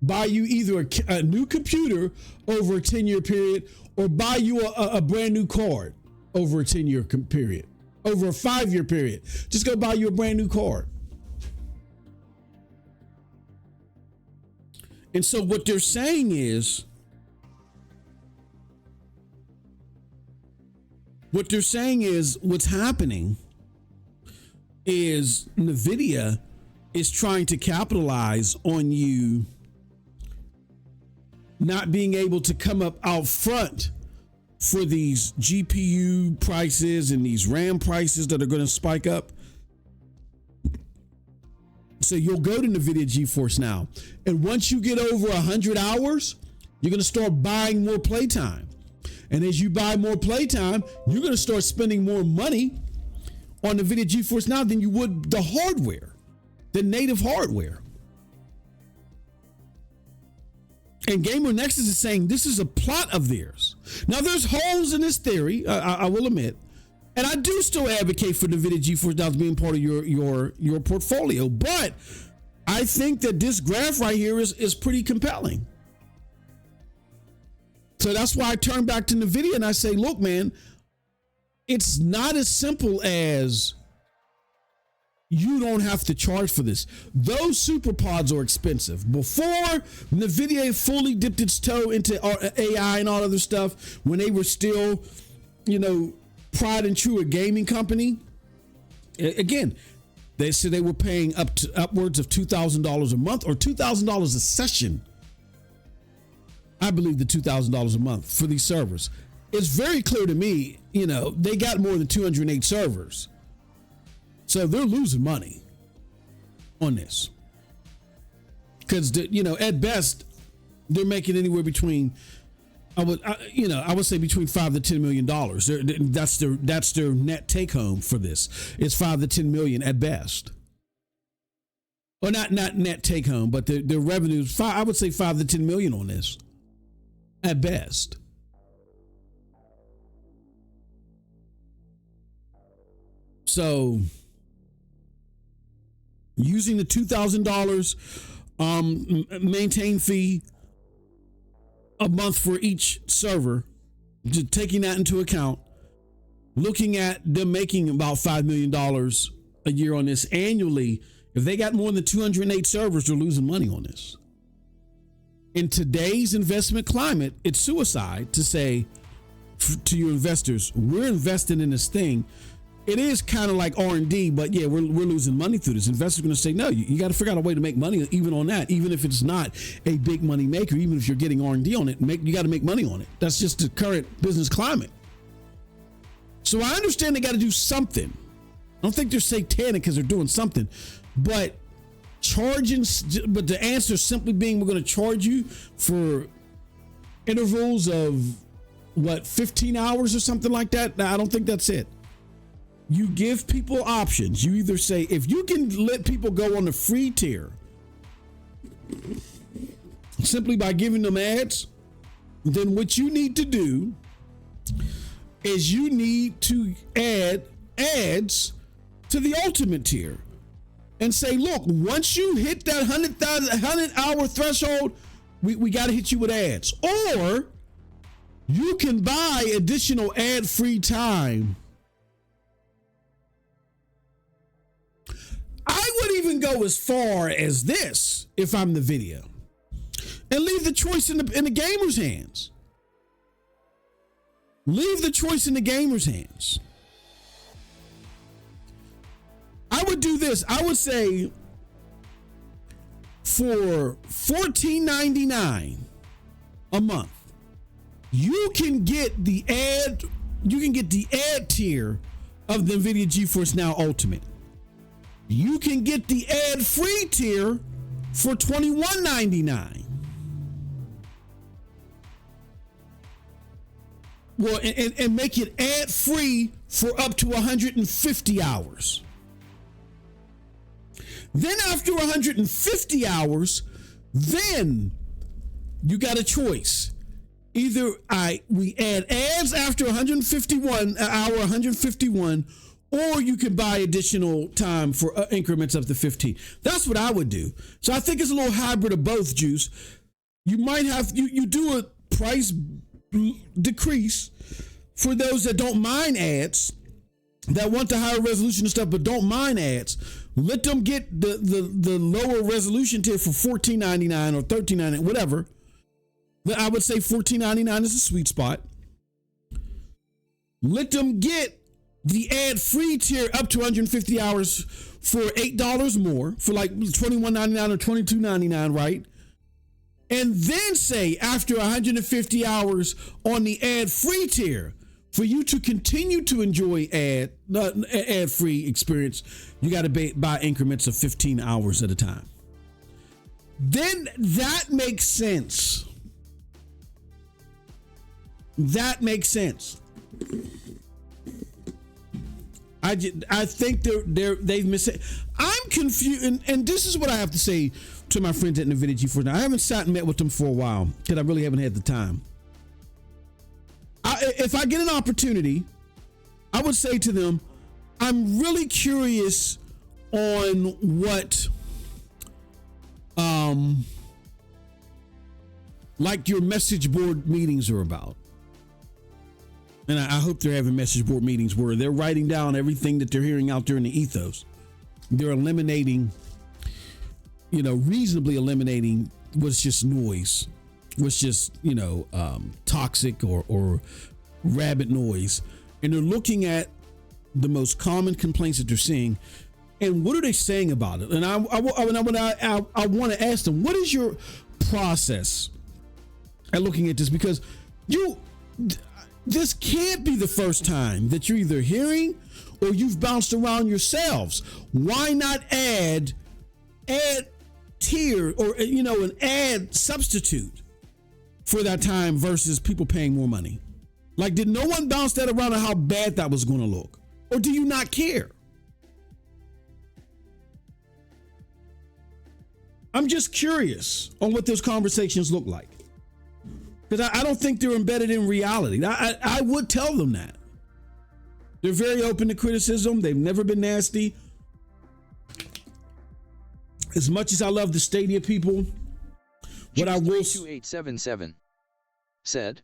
either a new computer over a 10-year period, or buy you a brand new card over a 10-year period, over a 5-year period. Just go buy you a brand new card. And so what they're saying is, What they're saying is what's happening is Nvidia is trying to capitalize on you not being able to come up out front for these GPU prices and these RAM prices that are going to spike up. So you'll go to Nvidia GeForce now, and once you get over 100 hours, you're going to start buying more playtime. And as you buy more playtime, you're going to start spending more money on Nvidia GeForce now than you would the hardware, the native hardware. And Gamer Nexus is saying this is a plot of theirs. Now, there's holes in this theory, I will admit, and I do still advocate for Nvidia GeForce now being part of your portfolio. But I think that this graph right here is pretty compelling. So that's why I turn back to Nvidia and I say, look, man, it's not as simple as you don't have to charge for this. Those super pods are expensive. Before Nvidia fully dipped its toe into AI and all other stuff, when they were still, tried and true a gaming company, again, they said they were paying upwards of $2,000 a month or $2,000 a session. I believe the $2,000 a month for these servers. It's very clear to me, they got more than 208 servers. So they're losing money on this. Because, at best, they're making anywhere between, I would say between $5 to $10 million. That's their net take home for this. It's $5 to $10 million at best. Or not net take home, but their revenues, I would say $5 to $10 million on this at best. So using the $2,000 maintain fee a month for each server, taking that into account, looking at them making about $5 million a year on this annually. If they got more than 208 servers, they're losing money on this. In today's investment climate, it's suicide to say to your investors, we're investing in this thing. It is kind of like R&D, but yeah, we're losing money through this. Investors are going to say, no, you got to figure out a way to make money even on that, even if it's not a big money maker, even if you're getting R&D on it, you got to make money on it. That's just the current business climate. So I understand they got to do something. I don't think they're satanic because they're doing something, but the answer simply being we're going to charge you for intervals of 15 hours or something like that. I don't think that's it. You give people options. You either say, if you can let people go on the free tier simply by giving them ads, then what you need to do is you need to add ads to the ultimate tier and say, look, once you hit that 100 hour threshold, we got to hit you with ads. Or you can buy additional ad-free time. I would even go as far as this if I'm Nvidia and leave the choice in the gamer's hands. Leave the choice in the gamer's hands. I would do this. I would say for $14.99 a month, you can get the ad tier of the Nvidia GeForce Now Ultimate. You can get the ad-free tier for $21.99. Well, and make it ad-free for up to 150 hours. Then after 150 hours, then you got a choice. Either we add ads after 151, or you can buy additional time for increments up to 15. That's what I would do. So I think it's a little hybrid of both, Juice. You might have, you do a price decrease for those that don't mind ads, that want the higher resolution and stuff, but don't mind ads. Let them get the lower resolution tier for $14.99 or $13.99, whatever. I would say $14.99 is a sweet spot. let them get the ad-free tier up to 150 hours for $8 more, for like $21.99 or $22.99, right? And then say after 150 hours on the ad-free tier, for you to continue to enjoy ad-free experience, you got to buy increments of 15 hours at a time. Then that makes sense. That makes sense. I think they've missed it. I'm confused, and this is what I have to say to my friends at Nvidia GeForce. Now, I haven't sat and met with them for a while because I really haven't had the time. If I get an opportunity, I would say to them, I'm really curious on what, like your message board meetings are about. And I hope they're having message board meetings where they're writing down everything that they're hearing out there in the ethos. They're eliminating, reasonably eliminating what's just noise, what's just, toxic or rabbit noise. And they're looking at the most common complaints that they're seeing. And what are they saying about it? And I want to ask them, what is your process at looking at this? Because this can't be the first time that you're either hearing or you've bounced around yourselves. Why not add tier or, an ad substitute for that time versus people paying more money? Like, did no one bounce that around on how bad that was going to look? Or do you not care? I'm just curious on what those conversations look like. Because I don't think they're embedded in reality. I would tell them that. They're very open to criticism. They've never been nasty. As much as I love the Stadia people, what I will... 2877 said,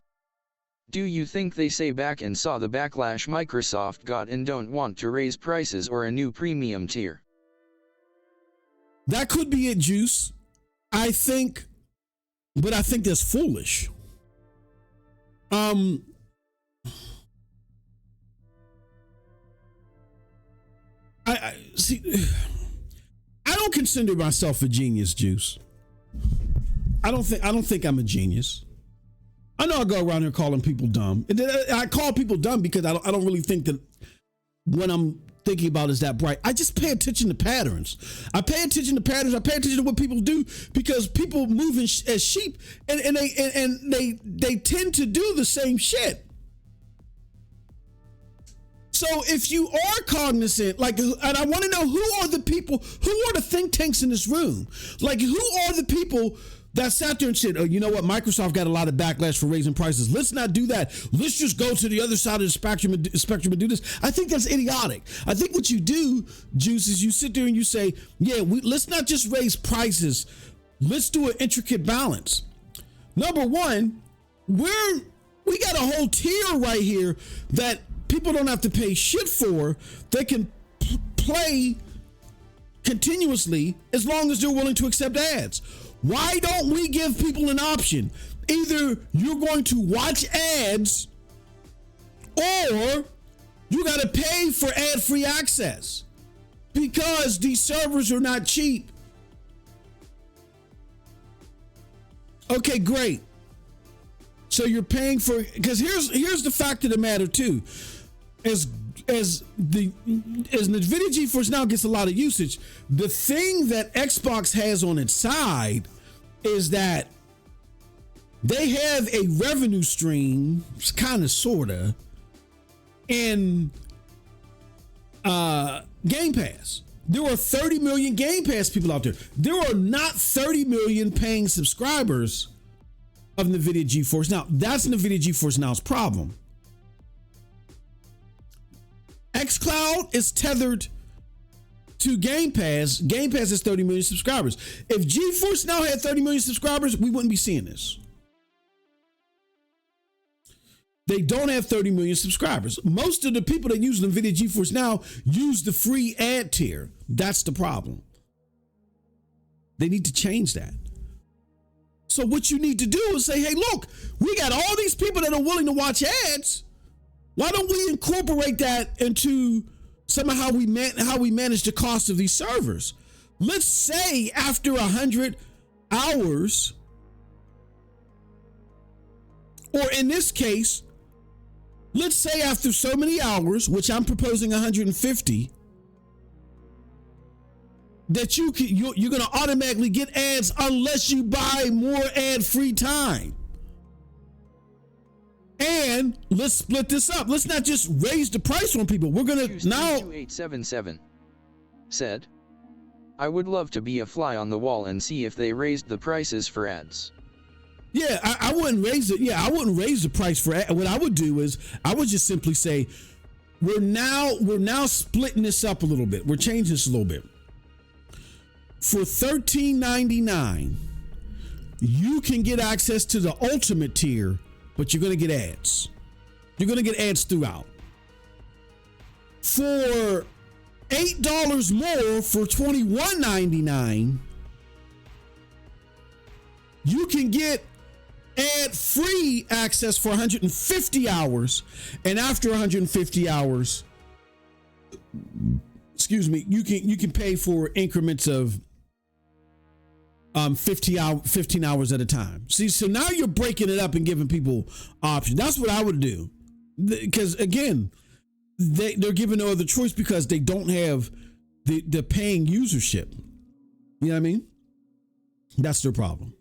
do you think they say back and saw the backlash Microsoft got and don't want to raise prices or a new premium tier? That could be it, Juice. I think that's foolish. I see. I don't consider myself a genius, Juice. I don't think I'm a genius. I know I go around here calling people dumb. I call people dumb because I don't really think that what I'm thinking about is that bright. I just pay attention to patterns. I pay attention to what people do, because people move as sheep, and they tend to do the same shit. So if you are cognizant, and I want to know who are the think tanks in this room? Like, who are the people that sat there and said, oh, you know what? Microsoft got a lot of backlash for raising prices. Let's not do that. Let's just go to the other side of the spectrum and do this. I think that's idiotic. I think what you do, Juice, is you sit there and you say, let's not just raise prices. Let's do an intricate balance. Number one, we got a whole tier right here that people don't have to pay shit for. They can play continuously as long as they're willing to accept ads. Why don't we give people an option? Either you're going to watch ads or you got to pay for ad-free access, because these servers are not cheap. Okay, great. So you're paying for, because here's the fact of the matter too. As Nvidia GeForce now gets a lot of usage, the thing that Xbox has on its side is that they have a revenue stream, kind of, sorta, in Game Pass. There are 30 million Game Pass people out there. There are not 30 million paying subscribers of Nvidia GeForce Now. That's Nvidia GeForce Now's problem. xCloud is tethered to Game Pass. Game Pass has 30 million subscribers. If GeForce Now had 30 million subscribers, we wouldn't be seeing this. They don't have 30 million subscribers. Most of the people that use Nvidia GeForce Now use the free ad tier. That's the problem. They need to change that. So what you need to do is say, hey, look, we got all these people that are willing to watch ads. Why don't we incorporate that into somehow how we manage the cost of these servers? Let's say after 100 hours, or in this case, let's say after so many hours, which I'm proposing 150, that you're going to automatically get ads unless you buy more ad-free time. And let's split this up. Let's not just raise the price on people. We're going to now. 2877 said, I would love to be a fly on the wall and see if they raised the prices for ads. Yeah, I wouldn't raise it. Yeah, I wouldn't raise the price for ad. What I would do is I would just simply say, we're now splitting this up a little bit. We're changing this a little bit. For $13.99, you can get access to the ultimate tier, but you're going to get ads. You're going to get ads throughout. For $8 more, for $21.99, you can get ad-free access for 150 hours. And after 150 hours, you can pay for increments of 15 hours at a time. See, so now you're breaking it up and giving people options. That's what I would do. Because again, they're given no other choice because they don't have the paying usership. You know what I mean? That's their problem.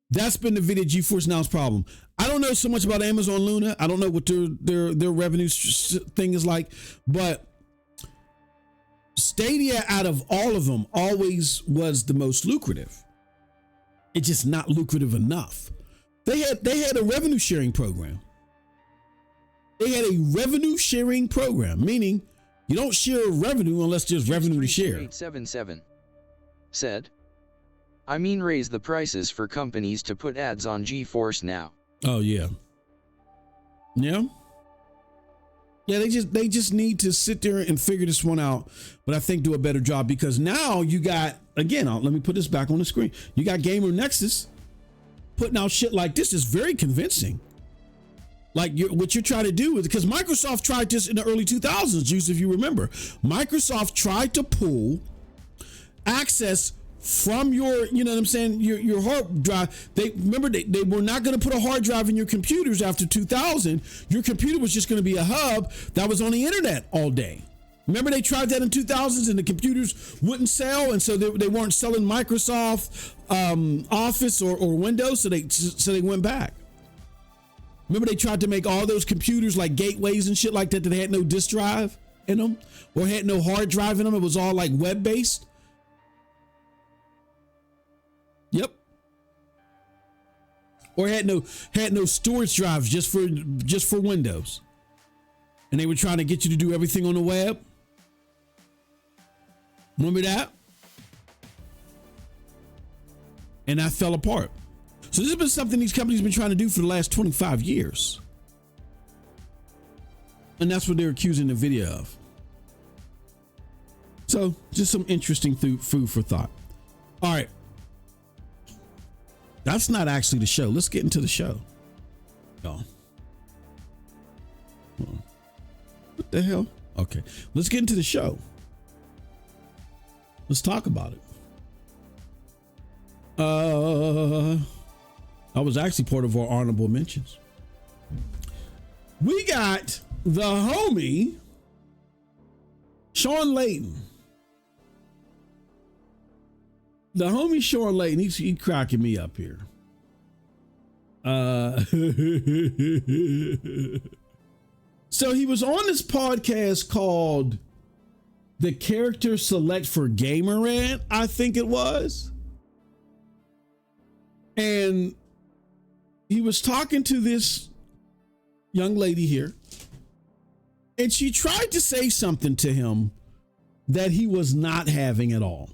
That's been the Nvidia GeForce Now's problem. I don't know so much about Amazon Luna. I don't know what their revenue thing is like, but Stadia out of all of them always was the most lucrative. It's just not lucrative enough. They had a revenue sharing program. They had a revenue sharing program, meaning you don't share revenue unless there's revenue to share. 877 said, I mean raise the prices for companies to put ads on GeForce Now. Oh yeah. Yeah. Yeah, they just need to sit there and figure this one out, but I think do a better job because now you got, again, let me put this back on the screen. You got Gamer Nexus putting out shit like this is very convincing. Like what you're trying to do is, because Microsoft tried this in the early 2000s, Juice, if you remember. Microsoft tried to pull access from your, you know what I'm saying, your hard drive. They were not going to put a hard drive in your computers after 2000. Your computer was just going to be a hub that was on the internet all day. Remember they tried that in 2000s and the computers wouldn't sell, and so they weren't selling Microsoft Office or Windows, so they went back. Remember they tried to make all those computers like gateways and shit like that had no disk drive in them or had no hard drive in them. It was all like web based. Yep. Or had no storage drives just for Windows. And they were trying to get you to do everything on the web. Remember that? And that fell apart. So this has been something these companies have been trying to do for the last 25 years. And that's what they're accusing Nvidia of. So just some interesting food for thought. All right. That's not actually the show. Let's get into the show. Oh. What the hell? Okay. Let's get into the show. Let's talk about it. I was actually part of our honorable mentions. We got the homie Shawn Layden. The homie Shawn Layden, he's cracking me up here. So he was on this podcast called The Character Select for Gamer Rant, I think it was. And he was talking to this young lady here, and she tried to say something to him that he was not having at all.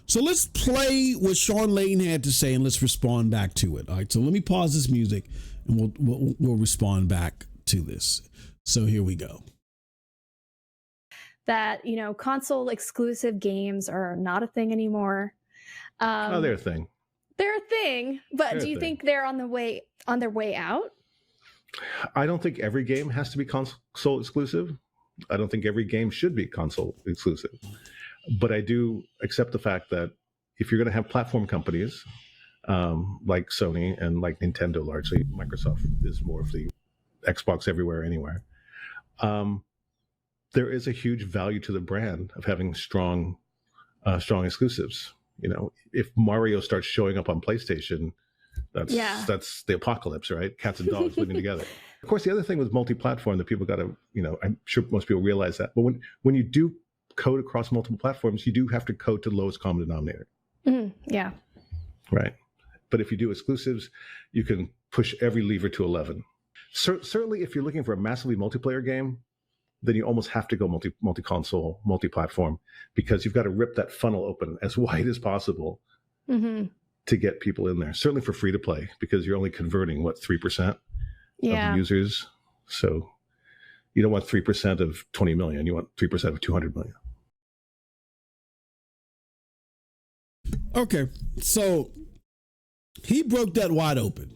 So let's play what Shawn Layden had to say and let's respond back to it. All right, so let me pause this music and we'll respond back to this. So here we go. That, console exclusive games are not a thing anymore. They're a thing. They're a thing, but do you think they're on their way out? I don't think every game has to be console exclusive. I don't think every game should be console exclusive. But I do accept the fact that if you're going to have platform companies like Sony and like Nintendo, largely Microsoft is more of the Xbox everywhere, anywhere. There is a huge value to the brand of having strong exclusives. You know, if Mario starts showing up on PlayStation, that's the apocalypse, right? Cats and dogs living together. Of course, the other thing with multi-platform that people got to, you know, I'm sure most people realize that, but when you do code across multiple platforms, you do have to code to the lowest common denominator. Yeah. Right. But if you do exclusives, you can push every lever to 11. Certainly, if you're looking for a massively multiplayer game, then you almost have to go multi-console, multi-platform, because you've got to rip that funnel open as wide as possible to get people in there. Certainly for free to play, because you're only converting, 3% of the users. So you don't want 3% of 20 million. You want 3% of 200 million. Okay, so he broke that wide open.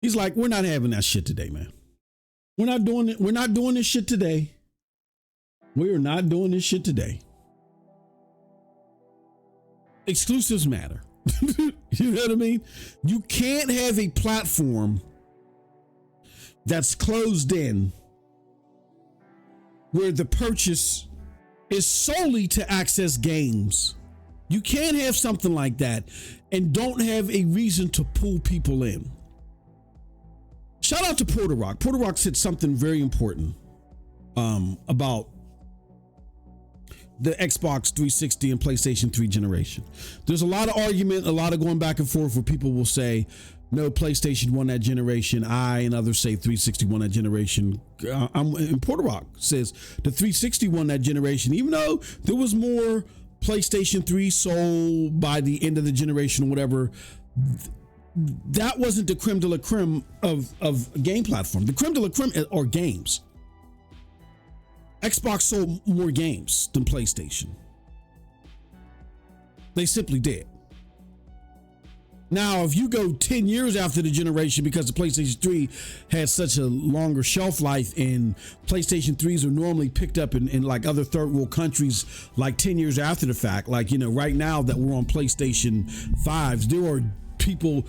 He's like, we're not having that shit today, man. We're not doing it. We're not doing this shit today. We are not doing this shit today. Exclusives matter. You know what I mean? You can't have a platform that's closed in where the purchase is solely to access games. You can't have something like that and don't have a reason to pull people in. Shout out to Porter Rock. Porter Rock said something very important about the Xbox 360 and PlayStation 3 generation. There's a lot of argument, a lot of going back and forth where people will say, no, PlayStation won that generation. I and others say 360 won that generation. And Porter Rock says the 360 won that generation, even though there was more PlayStation 3 sold by the end of the generation or whatever. That wasn't the creme de la creme of game platform. The creme de la creme are games. Xbox sold more games than PlayStation. They simply did. Now, if you go 10 years after the generation, because the PlayStation 3 had such a longer shelf life and PlayStation 3s are normally picked up in like other third world countries, like 10 years after the fact, like, you know, right now that we're on PlayStation 5s, there are people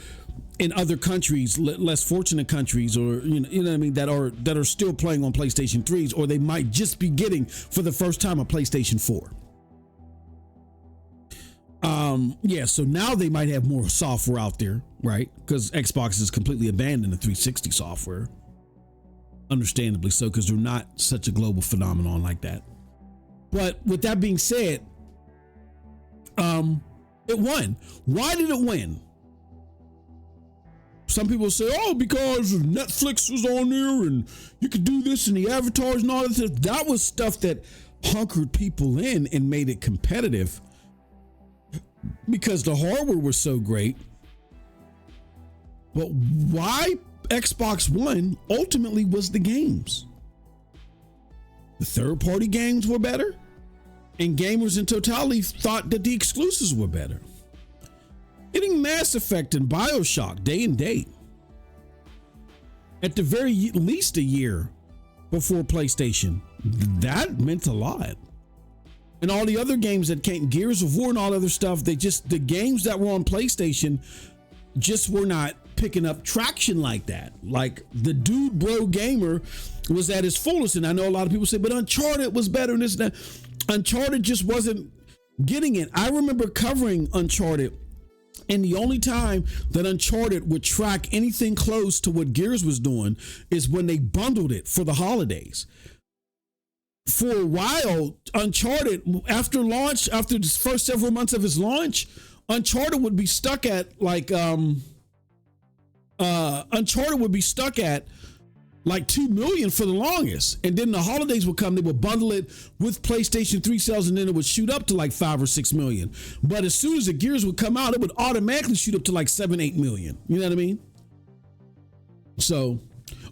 in other countries, less fortunate countries, or you know what I mean, that are still playing on PlayStation 3s, or they might just be getting for the first time a PlayStation 4. So now they might have more software out there, right? Because Xbox has completely abandoned the 360 software, understandably so, because they're not such a global phenomenon like that. But with that being said, it won. Why did it win? Some people say, oh, because Netflix was on there and you could do this and the avatars and all that. That was stuff that hunkered people in and made it competitive because the hardware was so great. But why Xbox won ultimately was the games. The third-party games were better, and gamers in totality thought that the exclusives were better. Getting Mass Effect and BioShock day and date at the very least a year before PlayStation, that meant a lot. And all the other games that came, Gears of War and all other stuff, the games that were on PlayStation just were not picking up traction like that. Like the dude bro gamer was at his fullest, and I know a lot of people say, but Uncharted was better than this and that. Uncharted just wasn't getting it. I remember covering Uncharted, and the only time that Uncharted would track anything close to what Gears was doing is when they bundled it for the holidays. For a while, Uncharted, after launch, after the first several months of its launch, Uncharted would be stuck at like 2 million for the longest. And then the holidays would come, they would bundle it with PlayStation 3 sales, and then it would shoot up to like 5 or 6 million. But as soon as the Gears would come out, it would automatically shoot up to like 7-8 million. You know what I mean? So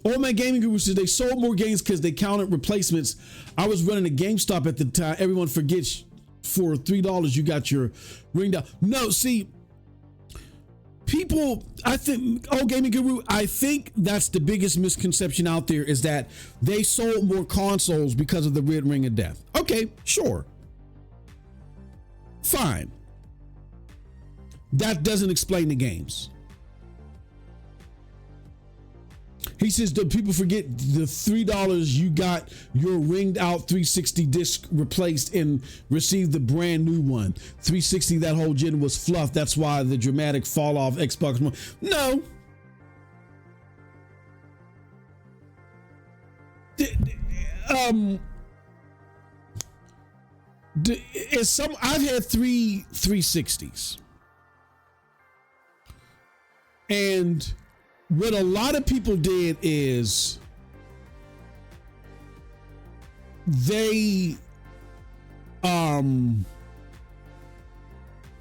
Old Man Gaming Guru says they sold more games because they counted replacements. I was running a GameStop at the time. Everyone forgets for $3 you got your ring down. No, see, people, I think, Gaming Guru, I think that's the biggest misconception out there, is that they sold more consoles because of the red ring of death. Okay, sure. Fine. That doesn't explain the games. He says that people forget the $3 you got your ringed out 360 disc replaced and received the brand new one. 360, that whole gen was fluff. That's why the dramatic fall off Xbox One. No. I've had three 360s. And what a lot of people did is they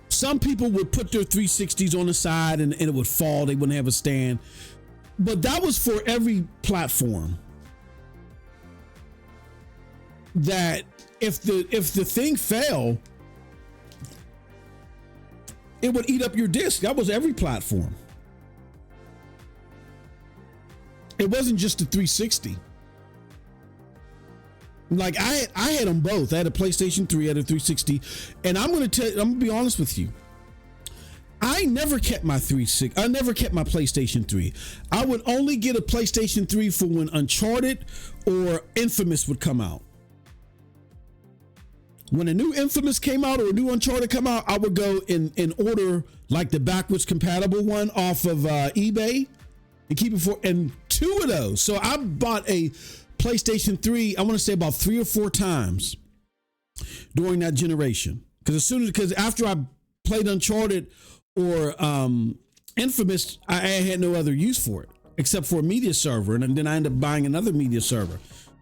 some people would put their 360s on the side and it would fall. They wouldn't have a stand. But that was for every platform. That if the thing fell, it would eat up your disc. That was every platform. It wasn't just the 360. Like I had them both. I had a PlayStation 3, I had a 360, and I'm gonna be honest with you. I never kept my 360. I never kept my PlayStation 3. I would only get a PlayStation 3 for when Uncharted or Infamous would come out. When a new Infamous came out or a new Uncharted come out, I would go and order like the backwards compatible one off of eBay and keep it for, and 2 of those. So I bought a PlayStation 3, I want to say about 3 or 4 times during that generation. Because after I played Uncharted or Infamous, I had no other use for it except for a media server. And then I ended up buying another media server.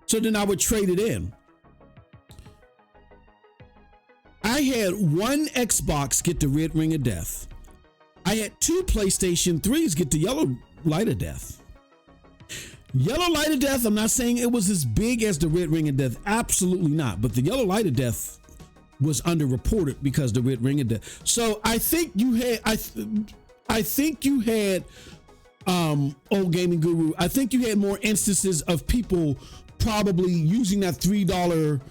So then I would trade it in. I had one Xbox get the red ring of death. I had 2 PlayStation 3s get the yellow light of death. Yellow light of death, I'm not saying it was as big as the red ring of death. Absolutely not. But the yellow light of death was underreported because the red ring of death. So I think you had, I think you had, Old Gaming Guru, I think you had more instances of people probably using that $3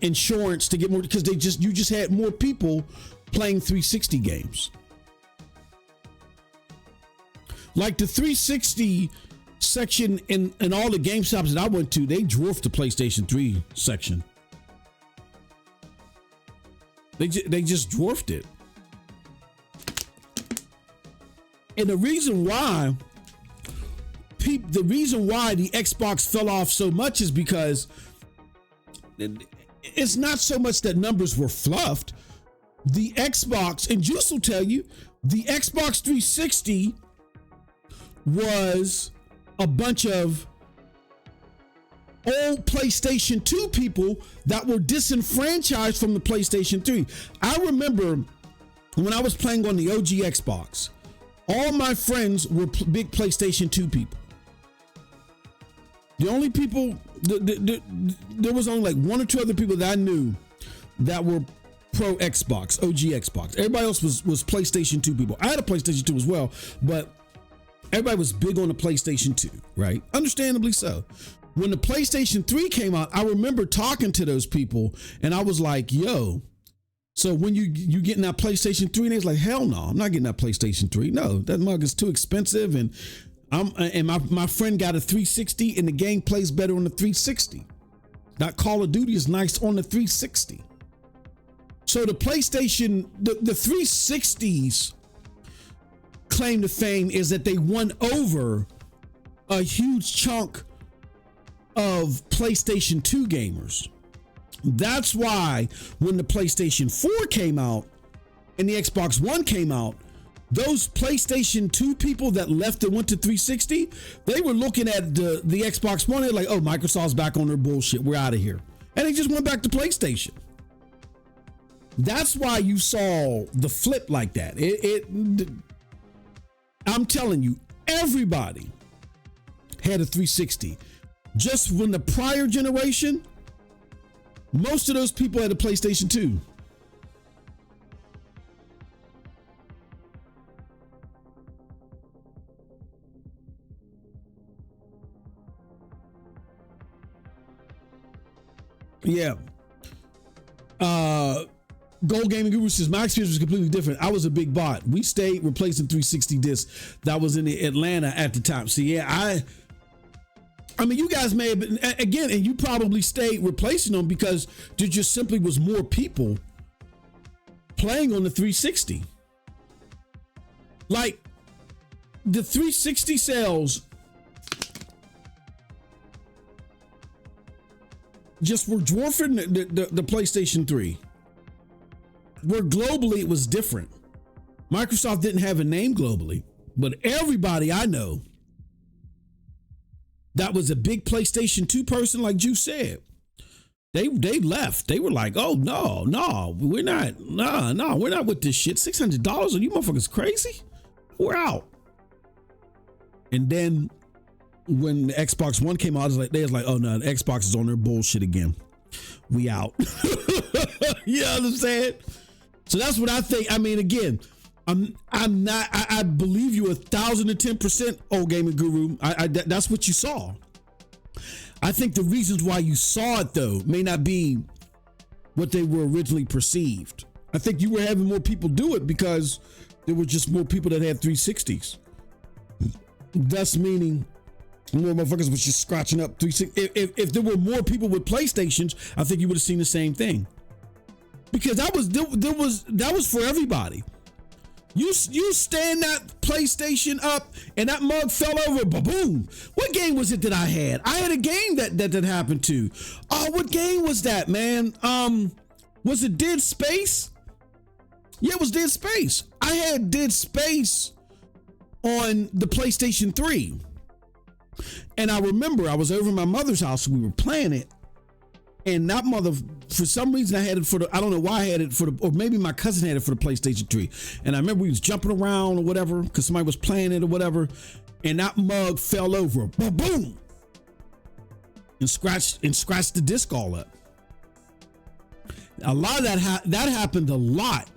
insurance to get more, because you just had more people playing 360 games. Like the 360 section in all the game shops that I went to, they dwarfed the PlayStation 3 section. They just dwarfed it. And the reason why the Xbox fell off so much is because it's not so much that numbers were fluffed. The Xbox, and Juice will tell you, the Xbox 360 was a bunch of old PlayStation 2 people that were disenfranchised from the PlayStation 3. I remember when I was playing on the OG Xbox, all my friends were big PlayStation 2 people. The only people, there was only like 1 or 2 other people that I knew that were pro Xbox, OG Xbox. Everybody else was PlayStation 2 people. I had a PlayStation 2 as well, but everybody was big on the PlayStation 2, right? Understandably so. When the PlayStation 3 came out, I remember talking to those people and I was like, yo, so when you getting that PlayStation 3? And they was like, hell no, I'm not getting that PlayStation 3. No, that mug is too expensive. And my friend got a 360 and the game plays better on the 360. That Call of Duty is nice on the 360. So the PlayStation, the 360s claim to fame is that they won over a huge chunk of PlayStation 2 gamers. That's why when the PlayStation 4 came out and the Xbox One came out, those PlayStation 2 people that left and went to 360, they were looking at the Xbox One. They're like, oh, Microsoft's back on their bullshit. We're out of here. And they just went back to PlayStation. That's why you saw the flip like that. I'm telling you, everybody had a 360. Just from the prior generation, most of those people had a PlayStation 2. Yeah. Gold Gaming Guru says, my experience was completely different. I was a big bot. We stayed replacing 360 discs that was in Atlanta at the time. So yeah, I mean, you guys may have been, again, and you probably stayed replacing them because there just simply was more people playing on the 360. Like, the 360 sales just were dwarfing the PlayStation 3. Where globally it was different. Microsoft didn't have a name globally, but everybody I know that was a big PlayStation 2 person, like Juice said, they left. They were like, oh no, we're not with this shit. $600? Are you motherfuckers crazy? We're out. And then when the Xbox One came out, they was like, oh no, the Xbox is on their bullshit again. We out. You know what I'm saying? So that's what I think. I mean, again, I'm not. I believe you 1,010%, old gaming guru. That's what you saw. I think the reasons why you saw it though may not be what they were originally perceived. I think you were having more people do it because there were just more people that had 360s. Thus meaning more motherfuckers was just scratching up 360. If there were more people with PlayStations, I think you would have seen the same thing. Because that was for everybody. You stand that PlayStation up and that mug fell over, boom. What game was it that I had? I had a game that happened to. Oh, what game was that, man? Was it Dead Space? Yeah, it was Dead Space. I had Dead Space on the PlayStation 3. And I remember I was over at my mother's house and we were playing it. And that mother, for some reason, I had it for the, I don't know why I had it for the, or maybe my cousin had it for the PlayStation 3. And I remember we was jumping around or whatever, because somebody was playing it or whatever. And that mug fell over, boom, and scratched the disc all up. A lot of that happened a lot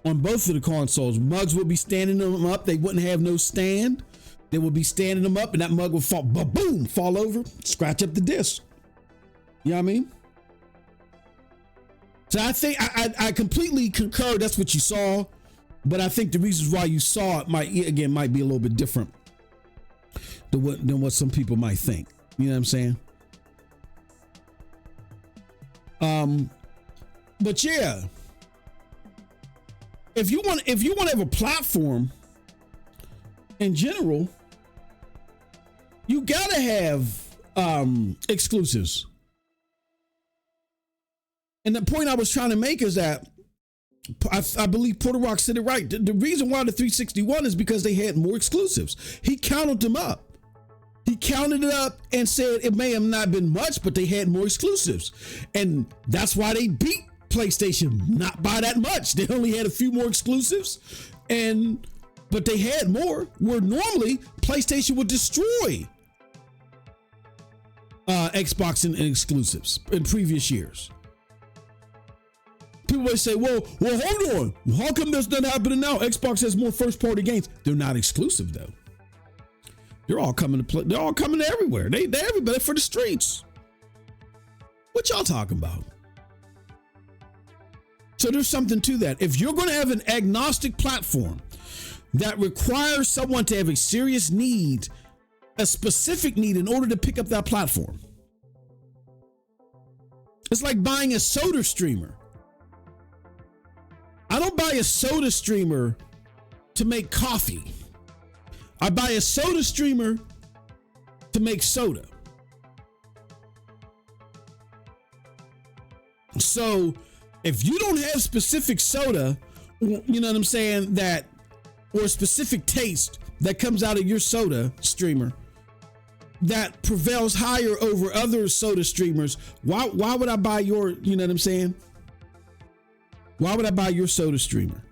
on both of the consoles. Mugs would be standing them up. They wouldn't have no stand. They would be standing them up and that mug would fall, boom, fall over, scratch up the disc. You know what I mean? So I think I completely concur. That's what you saw, but I think the reasons why you saw it might be a little bit different than what some people might think. You know what I'm saying? But yeah, if you want to have a platform in general, you gotta have exclusives. And the point I was trying to make is that I believe Porter Rock said it right. The reason why the 361 is because they had more exclusives. He counted them up. He counted it up and said it may have not been much, but they had more exclusives. And that's why they beat PlayStation, not by that much. They only had a few more exclusives, but they had more, where normally PlayStation would destroy Xbox and exclusives in previous years. People may say, well, hold on. How come that's not happening now? Xbox has more first-party games. They're not exclusive, though. They're all coming to play. They're all coming to everywhere. They're everybody for the streets. What y'all talking about? So there's something to that. If you're going to have an agnostic platform that requires someone to have a serious need, a specific need in order to pick up that platform, it's like buying a soda streamer. I don't buy a soda streamer to make coffee. I buy a soda streamer to make soda. So if you don't have specific soda, you know what I'm saying, that, or a specific taste that comes out of your soda streamer that prevails higher over other soda streamers, why would I buy your, you know what I'm saying? Why would I buy your soda streamer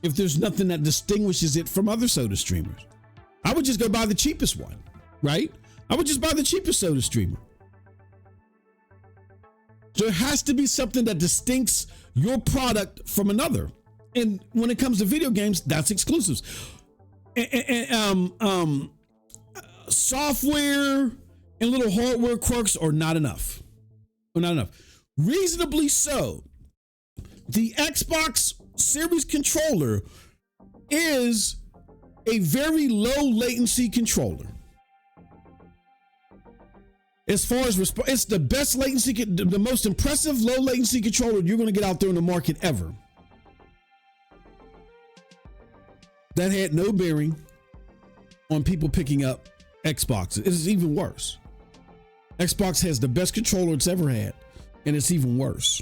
if there's nothing that distinguishes it from other soda streamers? I would just go buy the cheapest one, right? I would just buy the cheapest soda streamer. There has to be something that distincts your product from another. And when it comes to video games, that's exclusives. Software and little hardware quirks are not enough. Or not enough. Reasonably so. The Xbox Series controller is a very low latency controller. As far as it's the best latency, the most impressive low latency controller you're going to get out there in the market ever. That had no bearing on people picking up Xbox. It is even worse. Xbox has the best controller it's ever had, and it's even worse.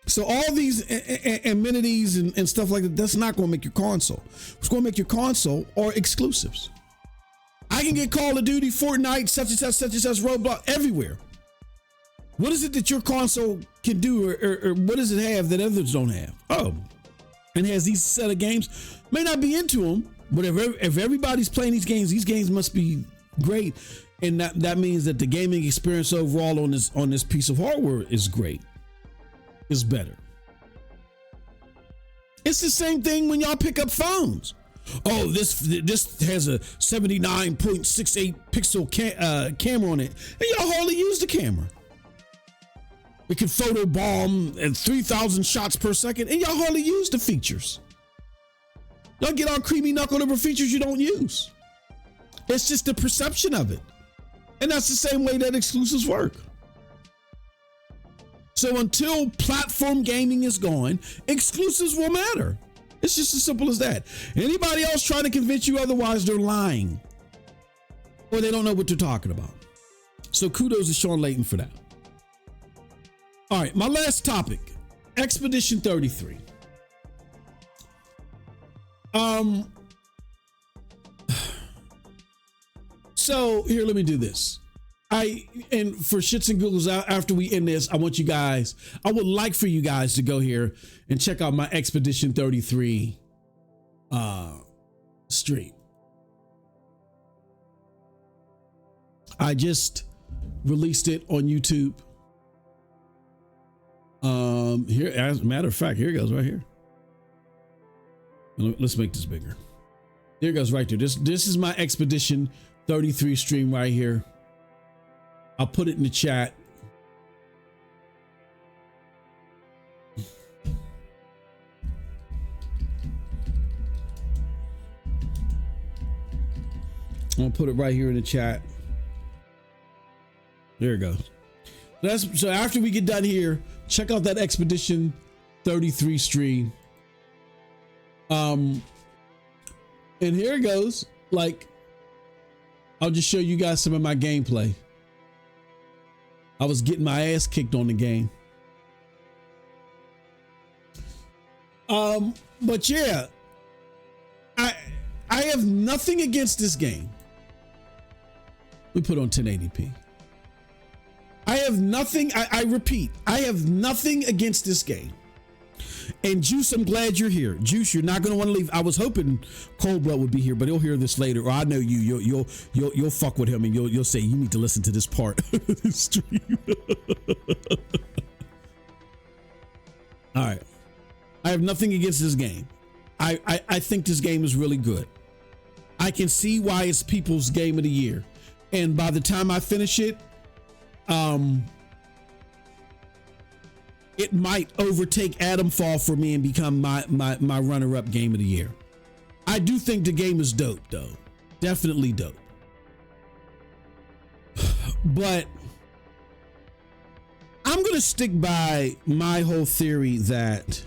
So all these amenities and stuff like that, that's not going to make your console. What's going to make your console are exclusives. I can get Call of Duty, Fortnite, such and such, Roblox, everywhere. What is it that your console can do, or what does it have that others don't have? Oh, and has these set of games. May not be into them, but if everybody's playing these games must be great. And that means that the gaming experience overall on this piece of hardware is great. Is better. It's the same thing when y'all pick up phones. Oh, this has a 79.68 pixel camera on it, and y'all hardly use the camera. It can photo bomb at 3,000 shots per second, and y'all hardly use the features. Y'all get all creamy knuckled over features you don't use. It's just the perception of it. And that's the same way that exclusives work. So until platform gaming is gone, exclusives will matter. It's just as simple as that. Anybody else trying to convince you otherwise, they're lying. Or they don't know what they're talking about. So kudos to Shawn Layden for that. All right, my last topic, Expedition 33. So here, let me do this. And for shits and giggles, after we end this, I would like for you guys to go here and check out my Expedition 33 stream. I just released it on YouTube. Here, as a matter of fact, here it goes right here. Let's make this bigger. Here it goes right there. This is my Expedition 33 stream right here. I'll put it in the chat. I'll put it right here in the chat. There it goes. So after we get done here, check out that Expedition 33 stream. And here it goes. Like, I'll just show you guys some of my gameplay. I was getting my ass kicked on the game. But yeah, I have nothing against this game. We put on 1080p. I have nothing, I repeat, I have nothing against this game. And Juice, I'm glad you're here. Juice, you're not going to want to leave. I was hoping Cold Blood would be here, but he'll hear this later. Or I know you'll fuck with him, and you'll say you need to listen to this part of the stream. All right, I have nothing against this game. I think this game is really good. I can see why it's people's game of the year, and by the time I finish it, it might overtake Adamfall for me and become my runner-up game of the year. I do think the game is dope, though. Definitely dope. But I'm going to stick by my whole theory that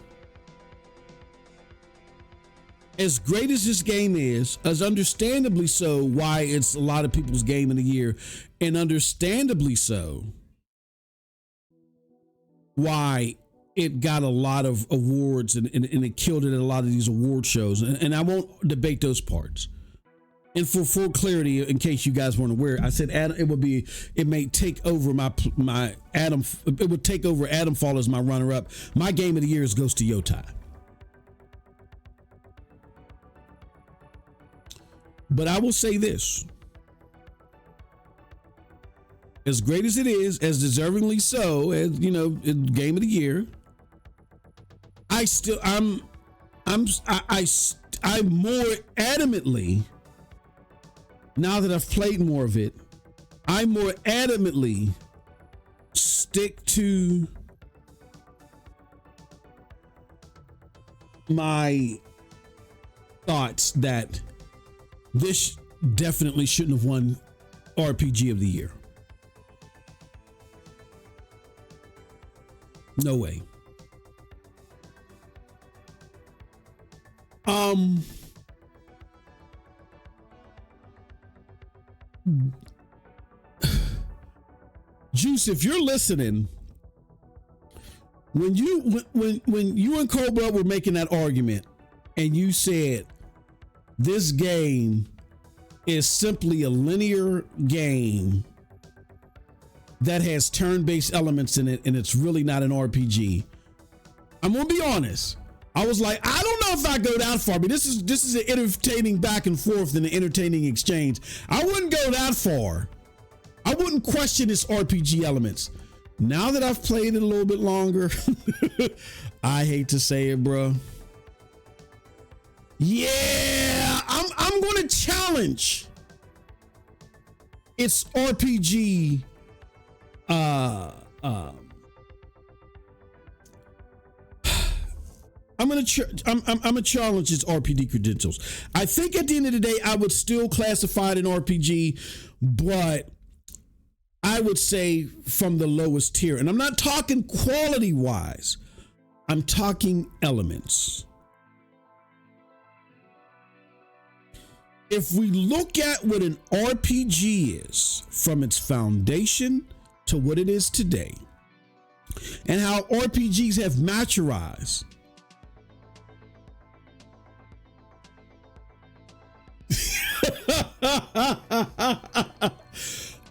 as great as this game is, as understandably so why it's a lot of people's game of the year, and understandably so why it got a lot of awards and it killed it at a lot of these award shows. And I won't debate those parts. And for full clarity, in case you guys weren't aware, I said it may take over it would take over Adamfall as my runner-up. My game of the year is Ghost of Yotai. But I will say this. As great as it is, as deservingly so, as you know, game of the year, I'm more adamantly, now that I've played more of it, I more adamantly stick to my thoughts that this definitely shouldn't have won RPG of the year. No way. Juice, if you're listening, when you and Cobra were making that argument and you said this game is simply a linear game that has turn-based elements in it and it's really not an RPG, I'm gonna be honest. I was like, I don't know if I go that far, but this is an entertaining back and forth and an entertaining exchange. I wouldn't go that far. I wouldn't question its RPG elements. Now that I've played it a little bit longer, I hate to say it, bro. Yeah, I'm going to challenge its RPG. I'm gonna challenge its RPG credentials. I think at the end of the day, I would still classify it an RPG, but I would say from the lowest tier. And I'm not talking quality wise. I'm talking elements. If we look at what an RPG is from its foundation to what it is today, and how RPGs have maturized,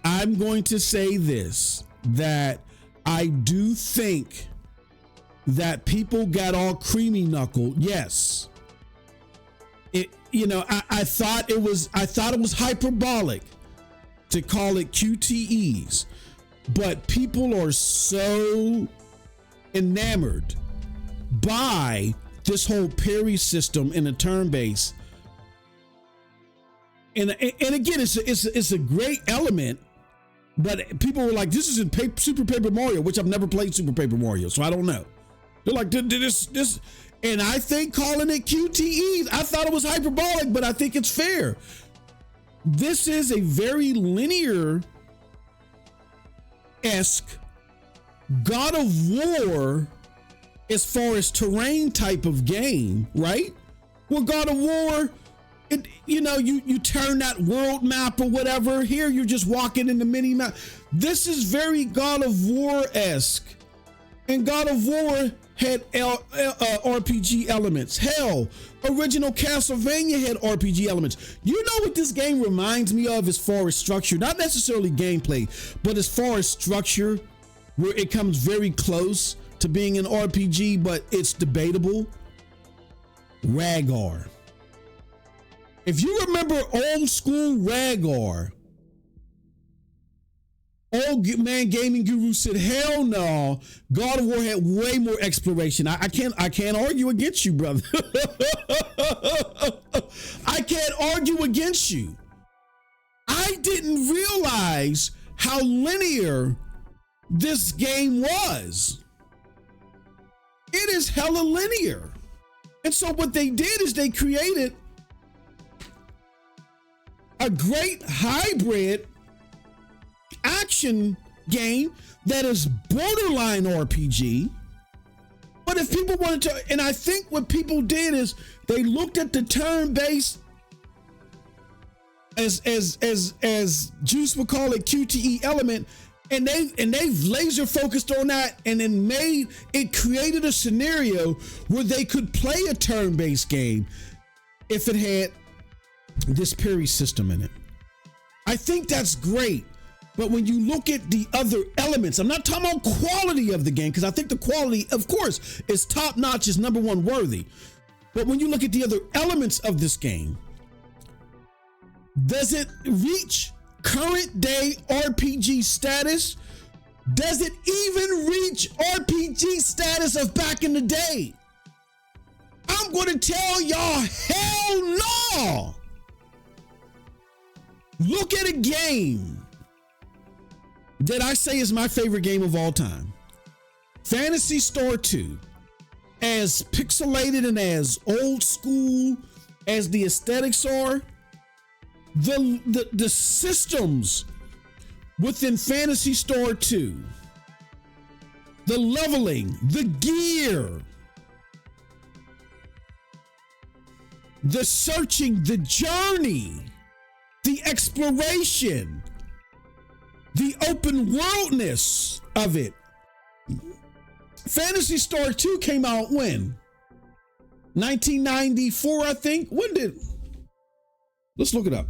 I'm going to say this, that I do think that people got all creamy knuckled. Yes. I thought it was hyperbolic to call it QTEs, but people are so enamored by this whole parry system in a turn base. And again, it's a great element, but people were like, this is in Super Paper Mario, which I've never played Super Paper Mario, so I don't know. They're like, this, and I think calling it QTEs, I thought it was hyperbolic, but I think it's fair. This is a very linear-esque God of War as far as terrain type of game, right? Well, God of War, you turn that world map or whatever. Here, you're just walking in the mini map. This is very God of War-esque. And God of War had RPG elements. Hell, original Castlevania had RPG elements. You know what this game reminds me of as far as structure? Not necessarily gameplay, but as far as structure, where it comes very close to being an RPG, but it's debatable. Rhaegar. If you remember old school Rhaegar, old man gaming guru said, hell no, God of War had way more exploration. I can't argue against you, brother. I can't argue against you. I didn't realize how linear this game was. It is hella linear. And so what they did is they created a great hybrid action game that is borderline RPG. But if people wanted to, and I think what people did is they looked at the turn-based, as Juice would call it, QTE element, and they've laser focused on that, and then created a scenario where they could play a turn-based game if it had this parry system in it. I think that's great. But when you look at the other elements, I'm not talking about quality of the game, because I think the quality, of course, is top notch, is number one worthy. But when you look at the other elements of this game, does it reach current day RPG status? Does it even reach RPG status of back in the day? I'm going to tell y'all, hell no! Look at a game that I say is my favorite game of all time. Phantasy Star 2, as pixelated and as old school as the aesthetics are, the systems within Phantasy Star 2, the leveling, the gear, the searching, the journey, the exploration, the open worldness of it. Phantasy Star 2 came out when? 1994, I think. Let's look it up.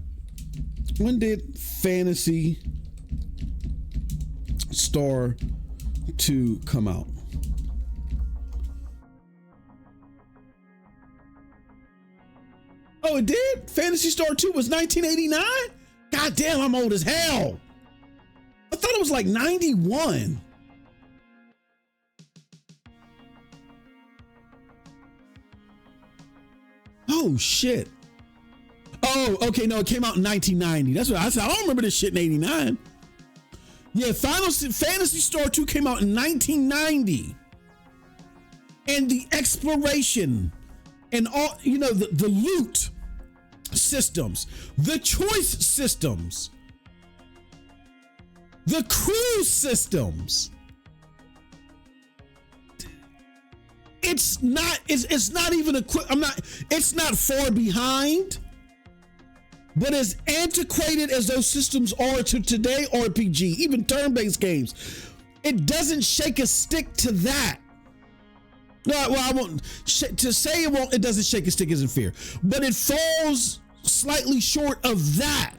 When did Phantasy Star 2 come out? Oh, it did? Phantasy Star 2 was 1989? God damn, I'm old as hell. I thought it was like 91. Oh, shit. Oh, okay, no, it came out in 1990. That's what I said. I don't remember this shit in 89. Yeah, Phantasy Star 2 came out in 1990. And the exploration and all, the loot systems, the choice systems, the cruise systems. It's not even it's not far behind, but as antiquated as those systems are to today RPG, even turn-based games, it doesn't shake a stick to that. No, well, I won't to say it won't. It doesn't shake a stick isn't fair, but it falls slightly short of that.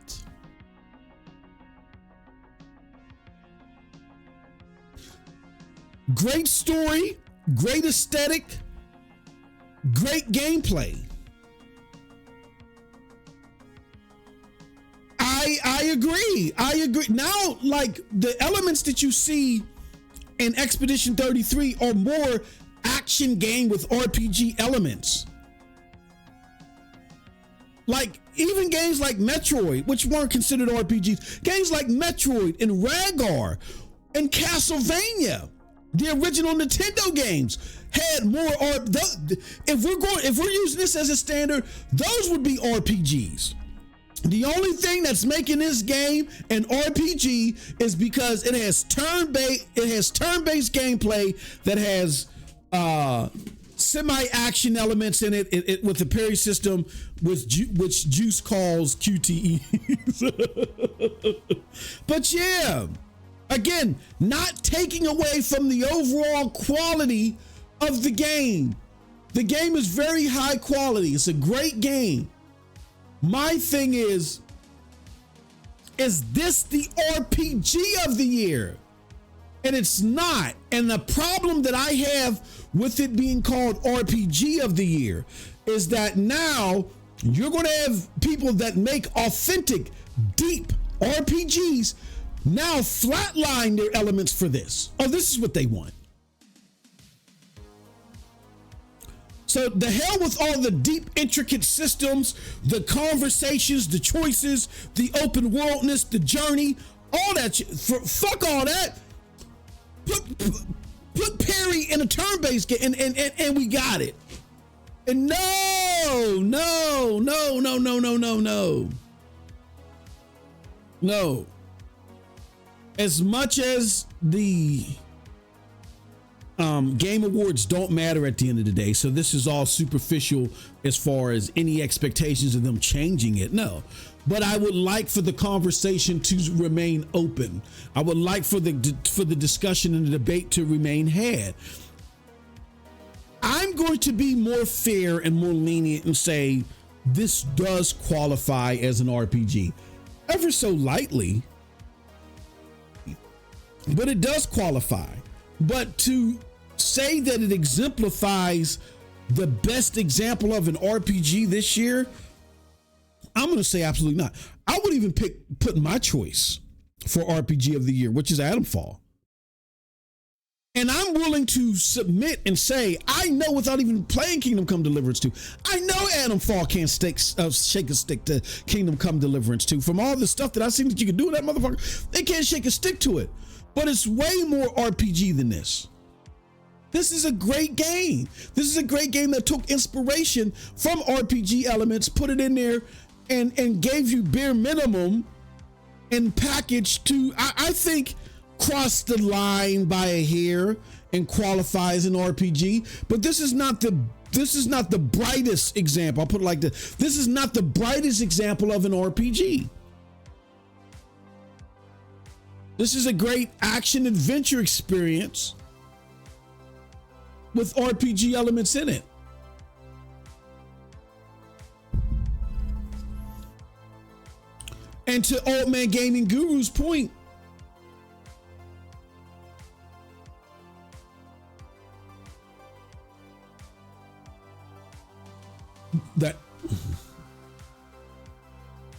Great story, great aesthetic, great gameplay. I agree. Now, like, the elements that you see in Expedition 33 are more action game with RPG elements. Like, even games like Metroid, which weren't considered RPGs, games like Metroid and Rhaegar and Castlevania, the original Nintendo games, had more. If we're using this as a standard, those would be RPGs. The only thing that's making this game an RPG is because it has turn-based gameplay that has semi-action elements in it with the parry system, which Juice calls QTE. But yeah, again, not taking away from the overall quality of the game. The game is very high quality. It's a great game. My thing is this the RPG of the year? And it's not. And the problem that I have with it being called RPG of the year is that now you're going to have people that make authentic, deep RPGs now flatline their elements for this. Oh, this is what they want. So the hell with all the deep, intricate systems, the conversations, the choices, the open worldness, the journey, all that shit. Fuck all that. Put parry in a turn-based game and we got it. And no. As much as the Game Awards don't matter at the end of the day, so this is all superficial as far as any expectations of them changing it. No, but I would like for the conversation to remain open. I would like for the discussion and the debate to remain had. I'm going to be more fair and more lenient and say this does qualify as an RPG, ever so lightly, but it does qualify. But to say that it exemplifies the best example of an RPG this year, I'm going to say absolutely not. I would even put my choice for RPG of the year, which is Atomfall. And I'm willing to submit and say, I know without even playing Kingdom Come Deliverance 2, I know Adam Fall can't shake a stick to Kingdom Come Deliverance 2. From all the stuff that I've seen that you can do with that motherfucker, they can't shake a stick to it. But it's way more RPG than this. This is a great game. This is a great game that took inspiration from RPG elements, put it in there, and gave you bare minimum and packaged to, I think, cross the line by a hair and qualify as an RPG. But this is not the brightest example. I'll put it like this. This is not the brightest example of an RPG. This is a great action adventure experience with RPG elements in it. And to Old Man Gaming Guru's point,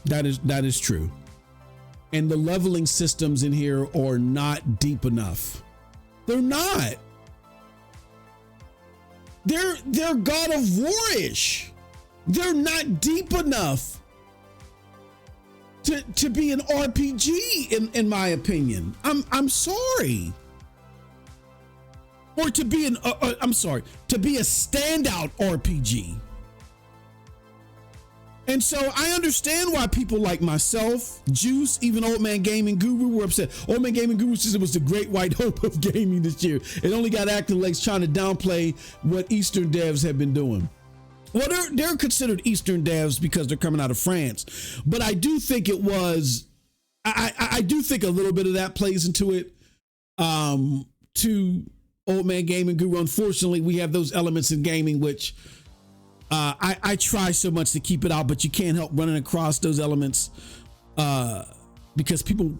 that is true. And the leveling systems in here are not deep enough. They're not. They're God of War-ish. They're not deep enough to be an RPG in my opinion. I'm sorry. Or to be to be a standout RPG. And so I understand why people like myself, Juice, even Old Man Gaming Guru were upset. Old Man Gaming Guru says it was the great white hope of gaming this year. It only got accolades trying to downplay what Eastern devs have been doing. Well, they're considered Eastern devs because they're coming out of France. But I do think it was, I do think a little bit of that plays into it. To Old Man Gaming Guru, unfortunately, we have those elements in gaming which I try so much to keep it out, but you can't help running across those elements because people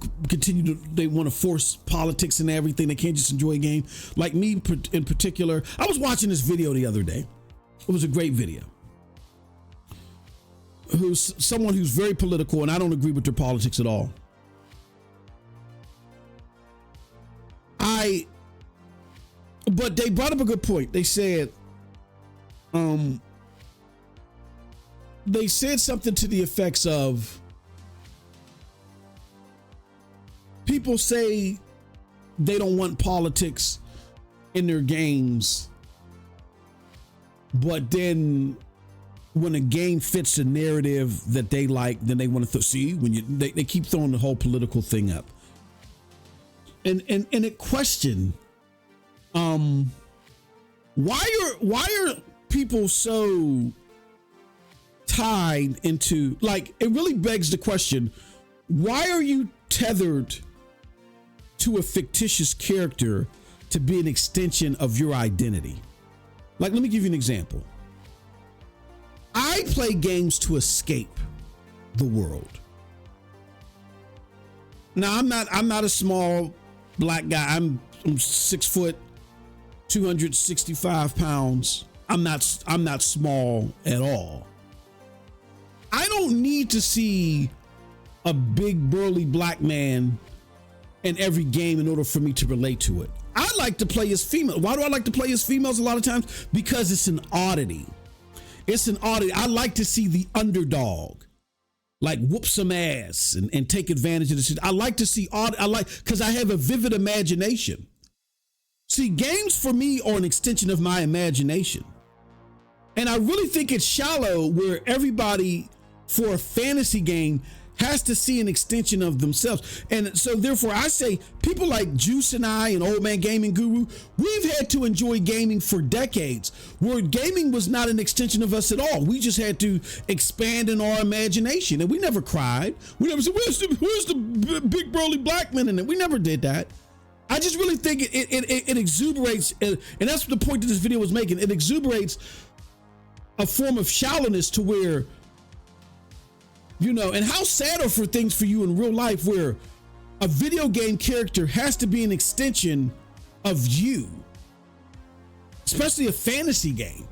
they want to force politics and everything. They can't just enjoy a game. Like me in particular, I was watching this video the other day. It was a great video. Who's someone who's very political, and I don't agree with their politics at all. But they brought up a good point. They said something to the effects of, people say they don't want politics in their games, but then when a game fits the narrative that they like, then they want to see when they keep throwing the whole political thing up. And it questioned, why are people so tied into, like, it really begs the question, why are you tethered to a fictitious character to be an extension of your identity? Like, let me give you an example. I play games to escape the world. Now, I'm not a small black guy. I'm 6 foot, 265 pounds. I'm not small at all. I don't need to see a big burly black man in every game in order for me to relate to it. I like to play as female. Why do I like to play as females a lot of times? Because it's an oddity. It's an oddity. I like to see the underdog, like, whoop some ass and take advantage of the shit. I like to see because I have a vivid imagination. See, games for me are an extension of my imagination. And I really think it's shallow where everybody for a fantasy game has to see an extension of themselves. And so therefore I say people like Juice and I and Old Man Gaming Guru, we've had to enjoy gaming for decades where gaming was not an extension of us at all. We just had to expand in our imagination, and we never cried. We never said, where's the big burly black man in it? We never did that. I just really think it exuberates, and that's the point that this video was making. It exuberates a form of shallowness to where, and how sad are for things for you in real life where a video game character has to be an extension of you, especially a fantasy game.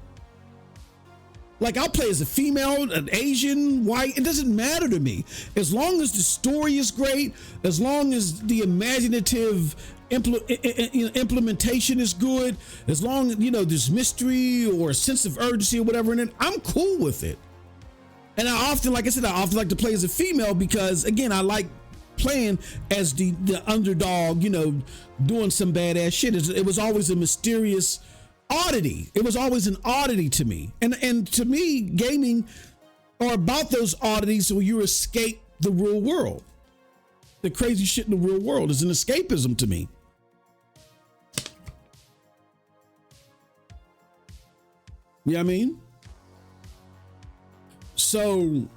Like, I'll play as a female, an Asian, white. It doesn't matter to me. As long as the story is great, as long as the imaginative implementation is good, as long as, there's mystery or a sense of urgency or whatever in it, I'm cool with it. And I often like to play as a female because, again, I like playing as the underdog, doing some badass shit. It was always a mysterious oddity. It was always an oddity to me. And to me, gaming are about those oddities where you escape the real world. The crazy shit in the real world is an escapism to me. You know what I mean? So,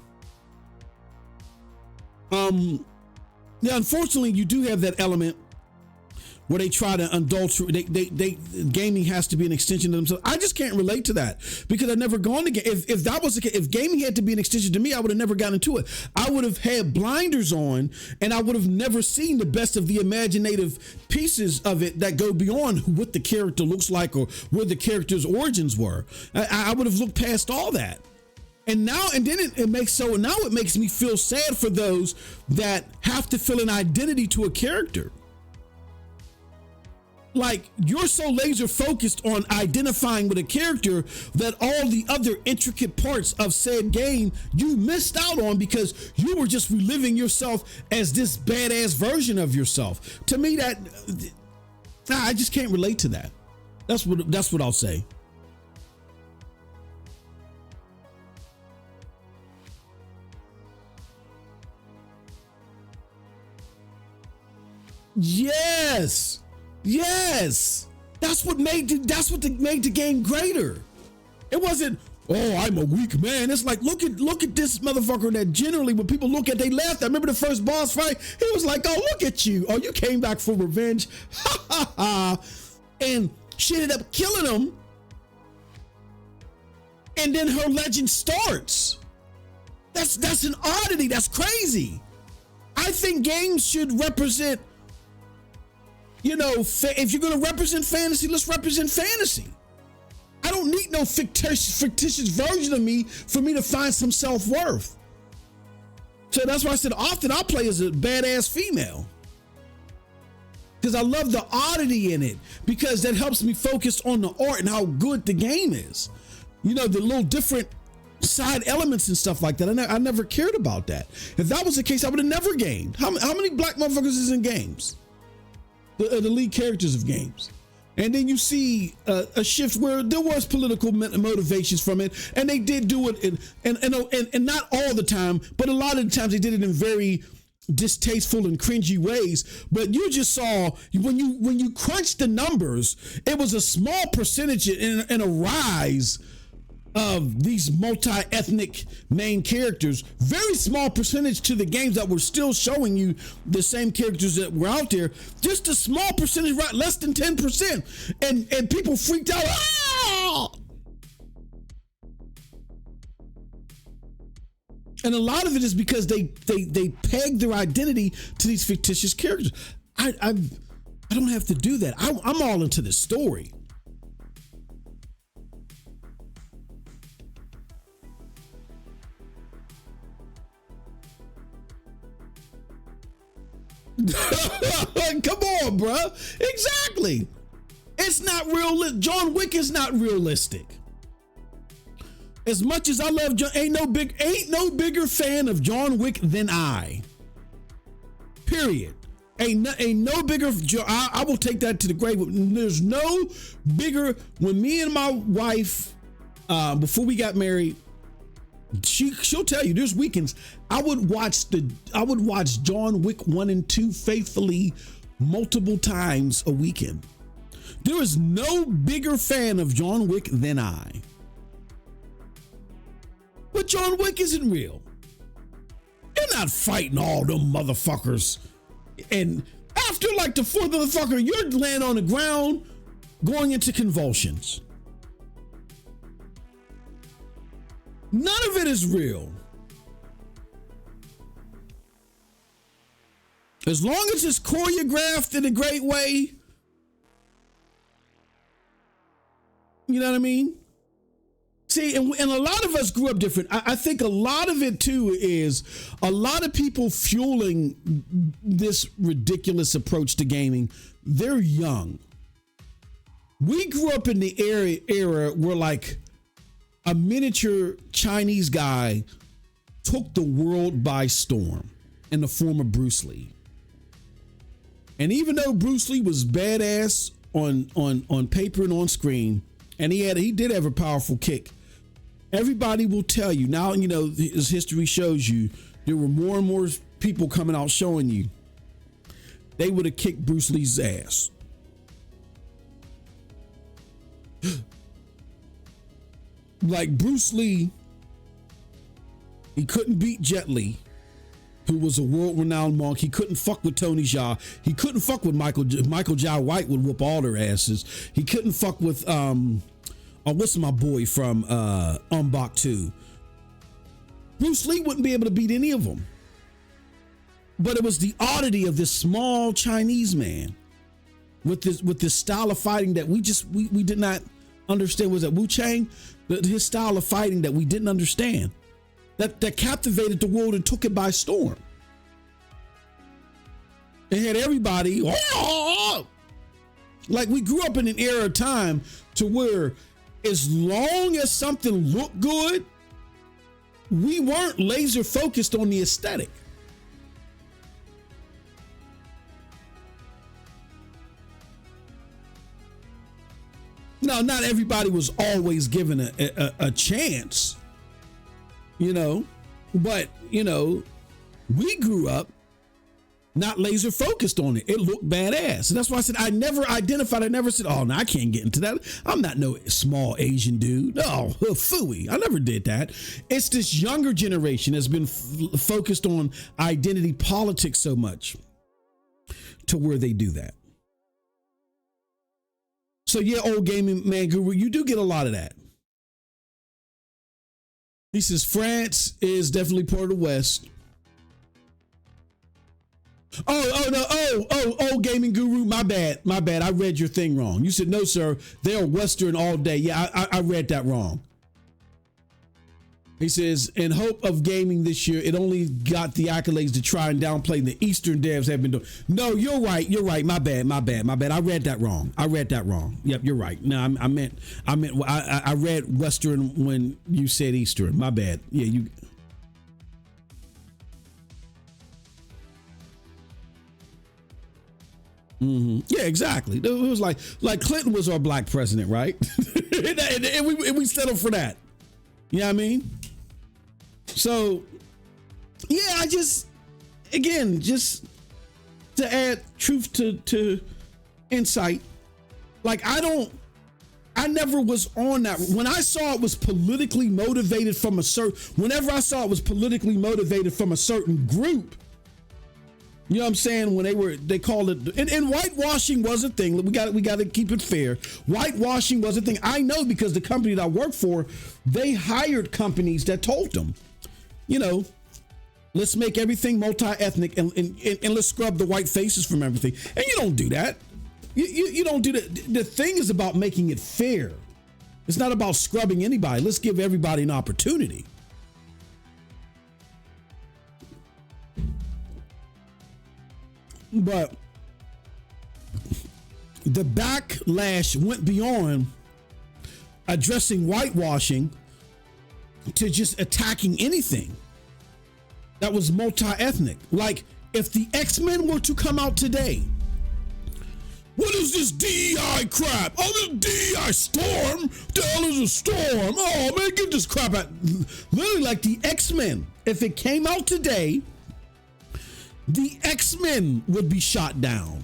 unfortunately, you do have that element where they try to adulterate. Gaming has to be an extension of themselves. I just can't relate to that because I've never gone to game. If that was the case, if gaming had to be an extension to me, I would have never gotten into it. I would have had blinders on, and I would have never seen the best of the imaginative pieces of it that go beyond what the character looks like or where the character's origins were. I would have looked past all that. And then it makes me feel sad for those that have to fill an identity to a character. Like, you're so laser focused on identifying with a character that all the other intricate parts of said game you missed out on because you were just reliving yourself as this badass version of yourself. To me, I just can't relate to that. That's what I'll say. Yes. That's what made the game greater. It wasn't, oh, I'm a weak man. It's like, look at this motherfucker that generally when people look at, they laughed. I remember the first boss fight. He was like, oh, look at you. Oh, you came back for revenge. Ha ha ha. And she ended up killing him. And then her legend starts. That's an oddity. That's crazy. I think games should represent, if you're going to represent fantasy, let's represent fantasy. I don't need no fictitious version of me for me to find some self-worth. So that's why I said often I'll play as a badass female. Because I love the oddity in it. Because that helps me focus on the art and how good the game is. The little different side elements and stuff like that. I never cared about that. If that was the case, I would have never gamed. How many black motherfuckers is in games? The lead characters of games. And then you see a shift where there was political motivations from it, and they did do it and not all the time, but a lot of the times they did it in very distasteful and cringy ways. But you just saw when you crunch the numbers, it was a small percentage and a rise of these multi-ethnic main characters, very small percentage to the games that were still showing you the same characters that were out there, just a small percentage, right, less than 10%, and people freaked out. Ah! And a lot of it is because they peg their identity to these fictitious characters. I don't have to do that. I'm all into the story. Come on, bro. Exactly. It's not real. John Wick is not realistic. As much as I love John, ain't no bigger fan of John Wick than I. Period. Ain't no bigger. I will take that to the grave. There's no bigger. When me and my wife, before we got married, she'll tell you there's weekends I would watch John Wick 1 and 2 faithfully multiple times a weekend. There is no bigger fan of John Wick than I. But John Wick isn't real. You're not fighting all them motherfuckers. And after like the fourth motherfucker, you're laying on the ground going into convulsions. None of it is real. As long as it's choreographed in a great way, you know what I mean? See, and a lot of us grew up different. I think a lot of it too is a lot of people fueling this ridiculous approach to gaming. They're young. We grew up in the era where like a miniature Chinese guy took the world by storm in the form of Bruce Lee. And even though Bruce Lee was badass on paper and on screen, and he did have a powerful kick, everybody will tell you now, you know, as history shows you, there were more and more people coming out showing you they would have kicked Bruce Lee's ass. Like Bruce Lee, he couldn't beat Jet Li, who was a world-renowned monk. He couldn't fuck with Tony Jaa. He couldn't fuck with Michael Jai White would whoop all their asses. He couldn't fuck with what's my boy from Umbach 2. Bruce Lee wouldn't be able to beat any of them. But it was the oddity of this small Chinese man with this style of fighting that we did not understand. Was that Wu Chang? His style of fighting that we didn't understand. That captivated the world and took it by storm. It had everybody, like we grew up in an era of time to where as long as something looked good, we weren't laser focused on the aesthetic. Now, not everybody was always given a chance, you know, but, you know, we grew up not laser focused on it. It looked badass. And that's why I said I never said, oh, no, I can't get into that. I'm not no small Asian dude. No, phooey. I never did that. It's this younger generation that's been focused on identity politics so much to where they do that. So yeah, old gaming man guru, you do get a lot of that. He says France is definitely part of the West. Oh, gaming guru, my bad. I read your thing wrong. You said, no, sir, they are Western all day. Yeah, I read that wrong. He says, in hope of gaming this year, it only got the accolades to try and downplay the Eastern devs have been doing. No, you're right. My bad. I read that wrong. Yep, you're right. No, I read Western when you said Eastern. My bad. Yeah, you. Mm-hmm. Yeah, exactly. It was like Clinton was our black president, right? and we settled for that. You know what I mean? So, yeah, I just to add truth to insight, like I never was on that. When I saw it was politically motivated from a certain group, you know what I'm saying? When they called it, and whitewashing was a thing. We got to keep it fair. Whitewashing was a thing. I know because the company that I work for, they hired companies that told them, you know, let's make everything multi-ethnic and let's scrub the white faces from everything. And you don't do that. You don't do that. The thing is about making it fair. It's not about scrubbing anybody. Let's give everybody an opportunity. But the backlash went beyond addressing whitewashing to just attacking anything that was multi-ethnic. Like if the X-Men were to come out today, what is this DEI crap? Oh, this DEI storm? The hell is a storm? Oh man, get this crap out. Literally like the X-Men. If it came out today, the X-Men would be shot down.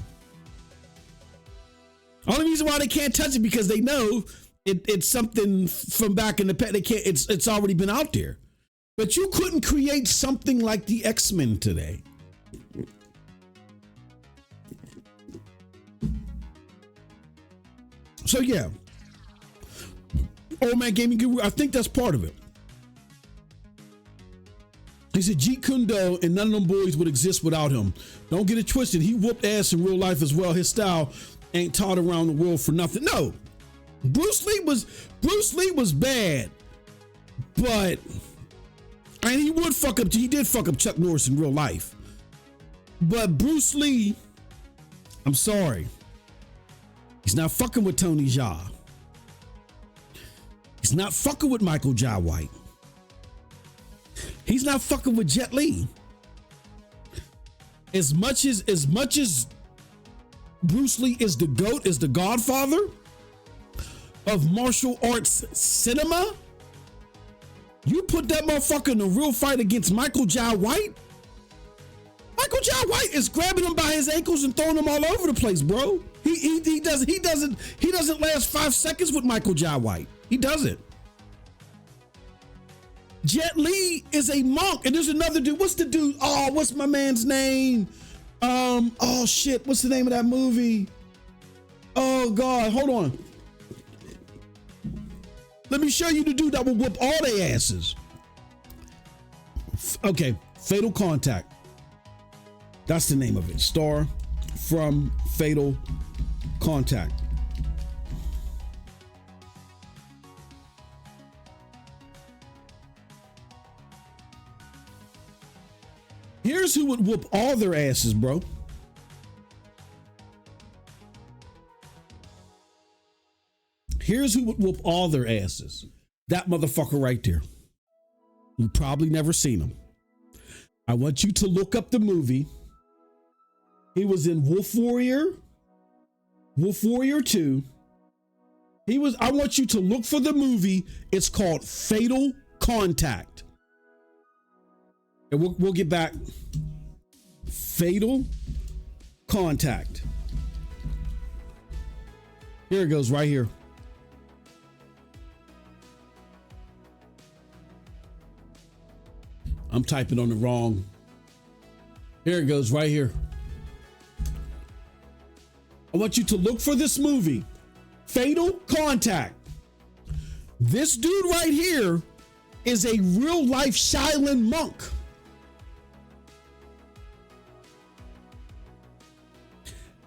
Only reason why they can't touch it because they know it's something from back in the past. They can't. It's already been out there. But you couldn't create something like the X-Men today. So yeah, Old Man Gaming Guru, I think that's part of it. He said Jeet Kune Do and none of them boys would exist without him. Don't get it twisted. He whooped ass in real life as well. His style ain't taught around the world for nothing. No, Bruce Lee was bad, But, and he did fuck up Chuck Norris in real life. But Bruce Lee, I'm sorry, he's not fucking with Tony Jaa. He's not fucking with Michael Jai White. He's not fucking with Jet Li. As much as Bruce Lee is the GOAT, is the godfather of martial arts cinema, you put that motherfucker in a real fight against Michael Jai White. Michael Jai White is grabbing him by his ankles and throwing him all over the place, bro. He doesn't last 5 seconds with Michael Jai White. He doesn't. Jet Li is a monk, and there's another dude. What's the dude? Oh, what's my man's name? Oh shit, what's the name of that movie? Oh God, hold on. Let me show you the dude that will whoop all their asses. Okay, Fatal Contact. That's the name of it. Star from Fatal Contact. Here's who would whoop all their asses, bro. Here's who would whoop all their asses. That motherfucker right there. You've probably never seen him. I want you to look up the movie. He was in Wolf Warrior 2. I want you to look for the movie. It's called Fatal Contact. And we'll get back. Fatal Contact. Here it goes, right here. I'm typing on the wrong. Here it goes, right here. I want you to look for this movie, Fatal Contact. This dude right here is a real life Shaolin monk.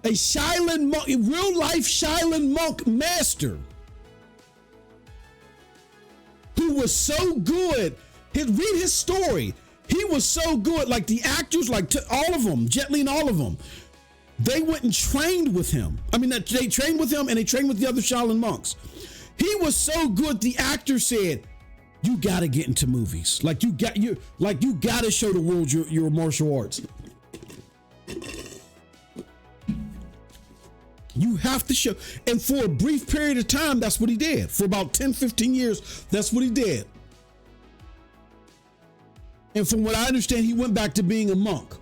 A Shaolin monk, a real life Shaolin monk master who was so good. Read his story. He was so good. Like the actors, all of them, Jet Li and all of them, they went and trained with him. I mean, they trained with him and they trained with the other Shaolin monks. He was so good. The actor said, "You got to get into movies. You got to show the world your martial arts. You have to show." And for a brief period of time, that's what he did. For about 10, 15 years, that's what he did. And from what I understand, he went back to being a monk.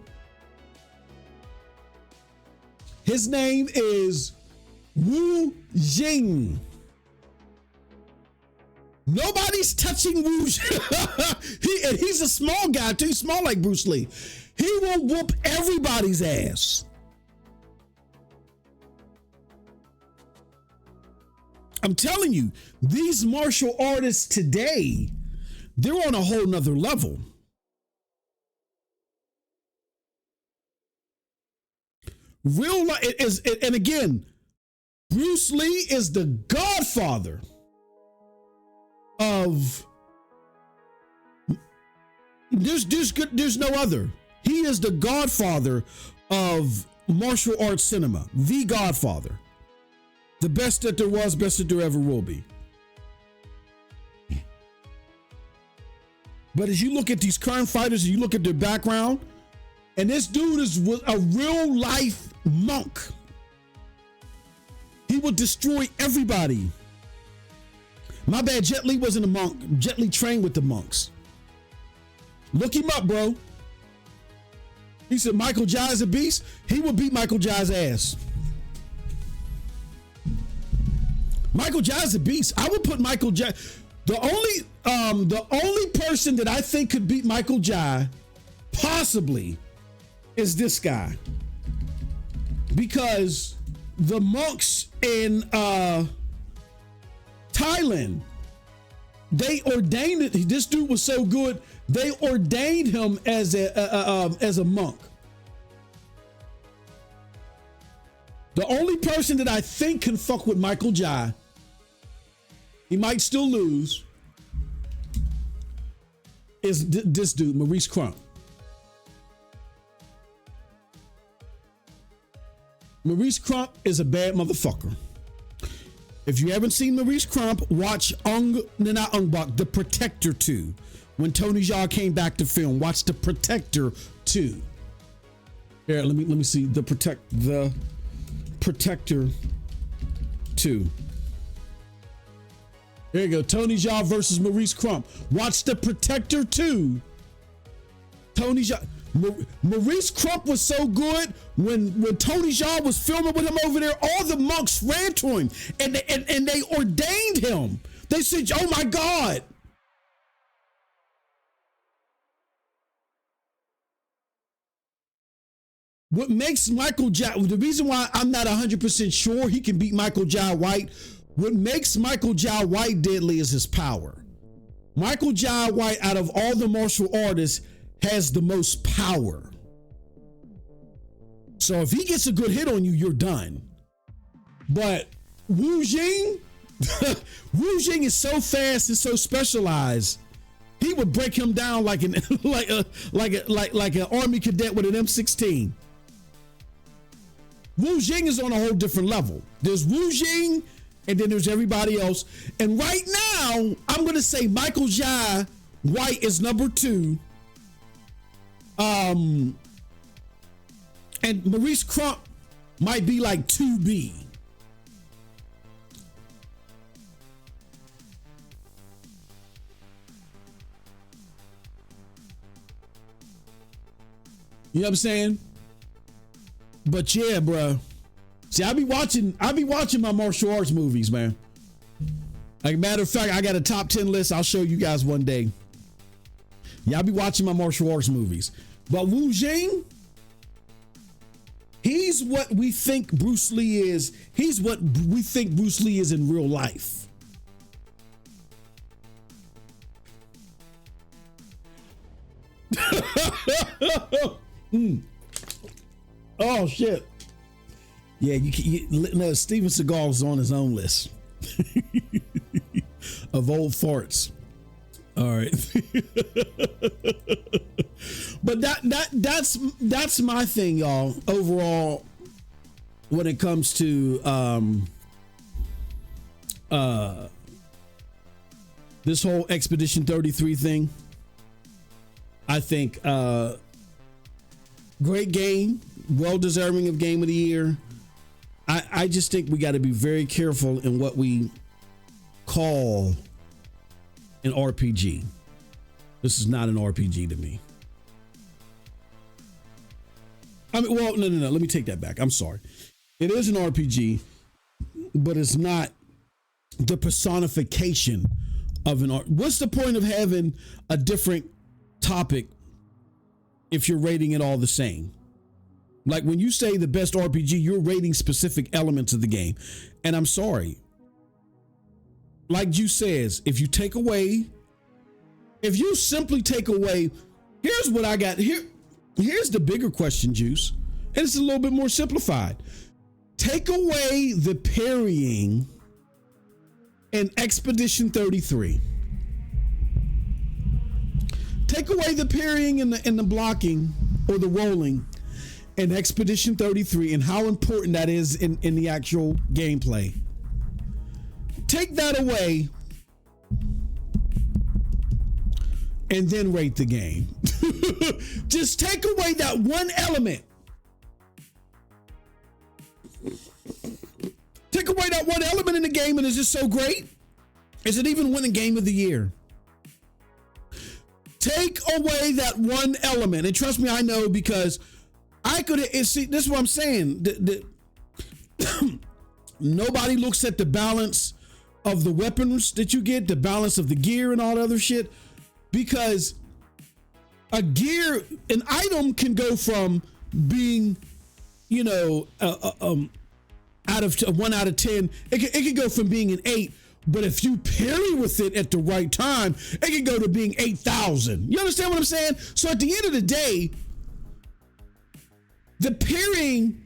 His name is Wu Jing. Nobody's touching Wu Jing. He's a small guy too, small like Bruce Lee. He will whoop everybody's ass. I'm telling you, these martial artists today, they're on a whole nother level. Real life is, and again, Bruce Lee is the godfather of. There's no other. He is the godfather of martial arts cinema. The godfather, the best that there was, best that there ever will be. But as you look at these current fighters, and you look at their background, and this dude was a real life monk. He would destroy everybody. My bad, Jet Li wasn't a monk. Jet Li trained with the monks. Look him up, bro. He said Michael Jai is a beast. He would beat Michael Jai's ass. Michael Jai is a beast. I would put Michael Jai. The only person that I think could beat Michael Jai, possibly, is this guy. Because the monks in Thailand, they ordained it. This dude was so good, they ordained him as a monk. The only person that I think can fuck with Michael Jai, he might still lose, is this dude, Maurice Crump. Maurice Crump is a bad motherfucker. If you haven't seen Maurice Crump, watch The Protector 2. When Tony Jaa came back to film, watch The Protector 2. Here, let me see The Protector 2. There you go. Tony Jaa versus Maurice Crump. Watch The Protector 2. Tony Jaa. Maurice Crump was so good when Tony Jaa was filming with him over there, all the monks ran to him and they ordained him. They said, oh my God. What makes Michael Jai, the reason why I'm not 100% sure he can beat Michael Jai White, what makes Michael Jai White deadly is his power. Michael Jai White, out of all the martial artists, has the most power. So if he gets a good hit on you, you're done. But Wu Jing, Wu Jing is so fast and so specialized. He would break him down like an army cadet with an M16. Wu Jing is on a whole different level. There's Wu Jing, and then there's everybody else. And right now, I'm going to say Michael Jai White is number 2. And Maurice Crump might be like 2B. You know what I'm saying? But yeah, bro. See, I be watching my martial arts movies, man. Like, matter of fact, I got a top 10 list I'll show you guys one day. Yeah, I be watching my martial arts movies. But Wu Jing, he's what we think Bruce Lee is. He's what we think Bruce Lee is in real life. Oh shit! Yeah, no. Steven Seagal is on his own list of old farts. All right. But that's my thing, y'all. Overall, when it comes to this whole Expedition 33 thing, I think great game, well deserving of Game of the Year. I just think we got to be very careful in what we call an RPG. This is not an RPG to me. I mean, well, no. Let me take that back. I'm sorry. It is an RPG, but it's not the personification of an art. What's the point of having a different topic if you're rating it all the same? Like when you say the best RPG, you're rating specific elements of the game. And I'm sorry. Like Juice says, if you simply take away, here's what I got here. Here's the bigger question, Juice, and it's a little bit more simplified. Take away the parrying in Expedition 33. Take away the parrying and the blocking or the rolling in Expedition 33 and how important that is in the actual gameplay. Take that away and then rate the game. Just take away that one element. Take away that one element in the game and is it so great? Is it even winning Game of the Year? Take away that one element. And trust me, I know, because I could see, this is what I'm saying. Nobody looks at the balance of the weapons that you get, the balance of the gear and all the other shit, because an item can go from being, out of 1 out of 10, it can go from being an 8, but if you parry with it at the right time, it can go to being 8,000. You understand what I'm saying? So at the end of the day, the parrying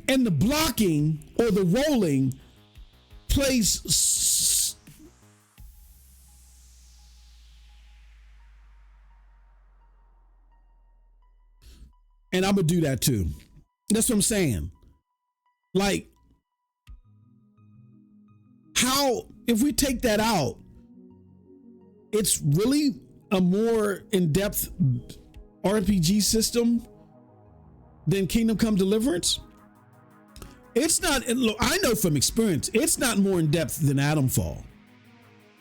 and the blocking or the rolling plays. And I'm gonna do that too. That's what I'm saying. Like, how, if we take that out, it's really a more in-depth RPG system than Kingdom Come Deliverance. It's not, look, I know from experience, it's not more in-depth than Atomfall.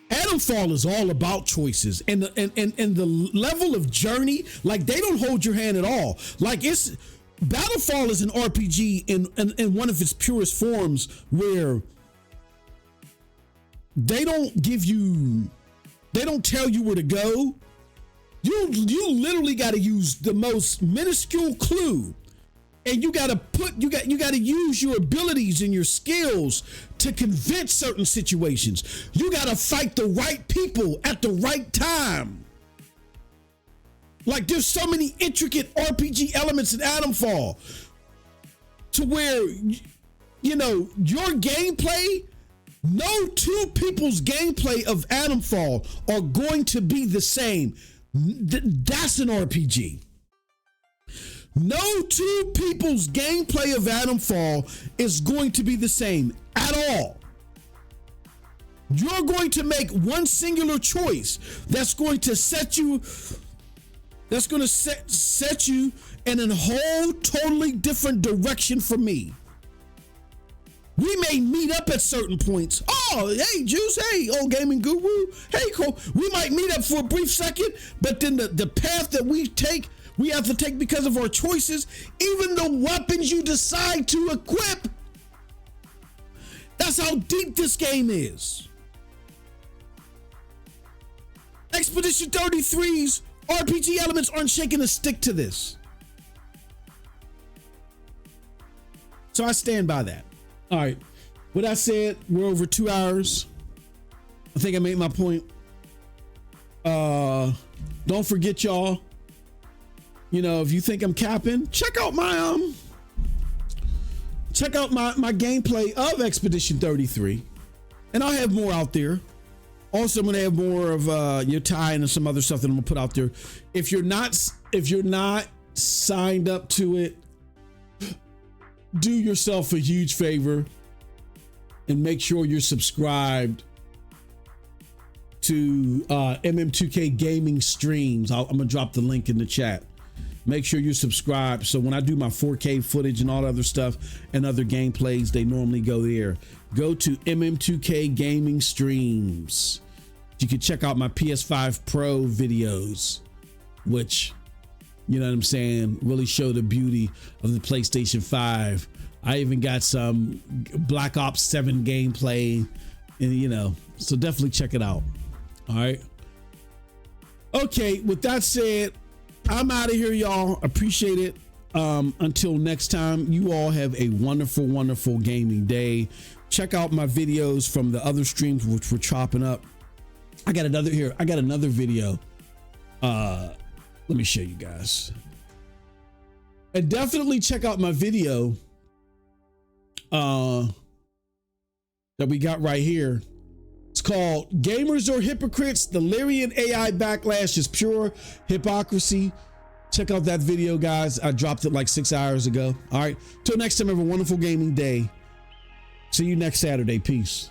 Atomfall is all about choices and the level of journey, like they don't hold your hand at all. Like Battlefall is an RPG in one of its purest forms where they don't tell you where to go. You literally got to use the most minuscule clue, and you got to use your abilities and your skills to convince certain situations. You got to fight the right people at the right time. Like, there's so many intricate RPG elements in Atomfall to where, you know, your gameplay, no two people's gameplay of Atomfall are going to be the same. That's an RPG. No two people's gameplay of Atomfall is going to be the same at all. You're going to make one singular choice that's going to set you in a whole totally different direction from me. We may meet up at certain points. Oh, hey, Juice. Hey, old gaming guru. Hey, Cole. We might meet up for a brief second, but then the path that we have to take because of our choices, even the weapons you decide to equip. That's how deep this game is. Expedition 33's RPG elements aren't shaking a stick to this. So I stand by that. All right. With that said, we're over 2 hours. I think I made my point. Don't forget, y'all. You know, if you think I'm capping, check out my gameplay of Expedition 33, and I'll have more out there. Also, I'm gonna have more of your tie and some other stuff that I'm gonna put out there. If you're not signed up to it, do yourself a huge favor and make sure you're subscribed to MM2K Gaming Streams. I'm gonna drop the link in the chat. Make sure you're subscribed, so when I do my 4K footage and all other stuff and other gameplays, they normally go there. Go to MM2K Gaming Streams. You can check out my PS5 Pro videos, which, you know what I'm saying, really show the beauty of the PlayStation 5. I even got some Black Ops 7 gameplay, and you know, so definitely check it out. All right. Okay, with that said, I'm out of here, y'all. Appreciate it. Until next time, you all have a wonderful, wonderful gaming day. Check out my videos from the other streams, which we're chopping up. I got another video. Let me show you guys. And definitely check out my video that we got right here. It's called Gamers or Hypocrites? The Larian AI Backlash is Pure Hypocrisy. Check out that video, guys. I dropped it like 6 hours ago. All right. Till next time, have a wonderful gaming day. See you next Saturday. Peace.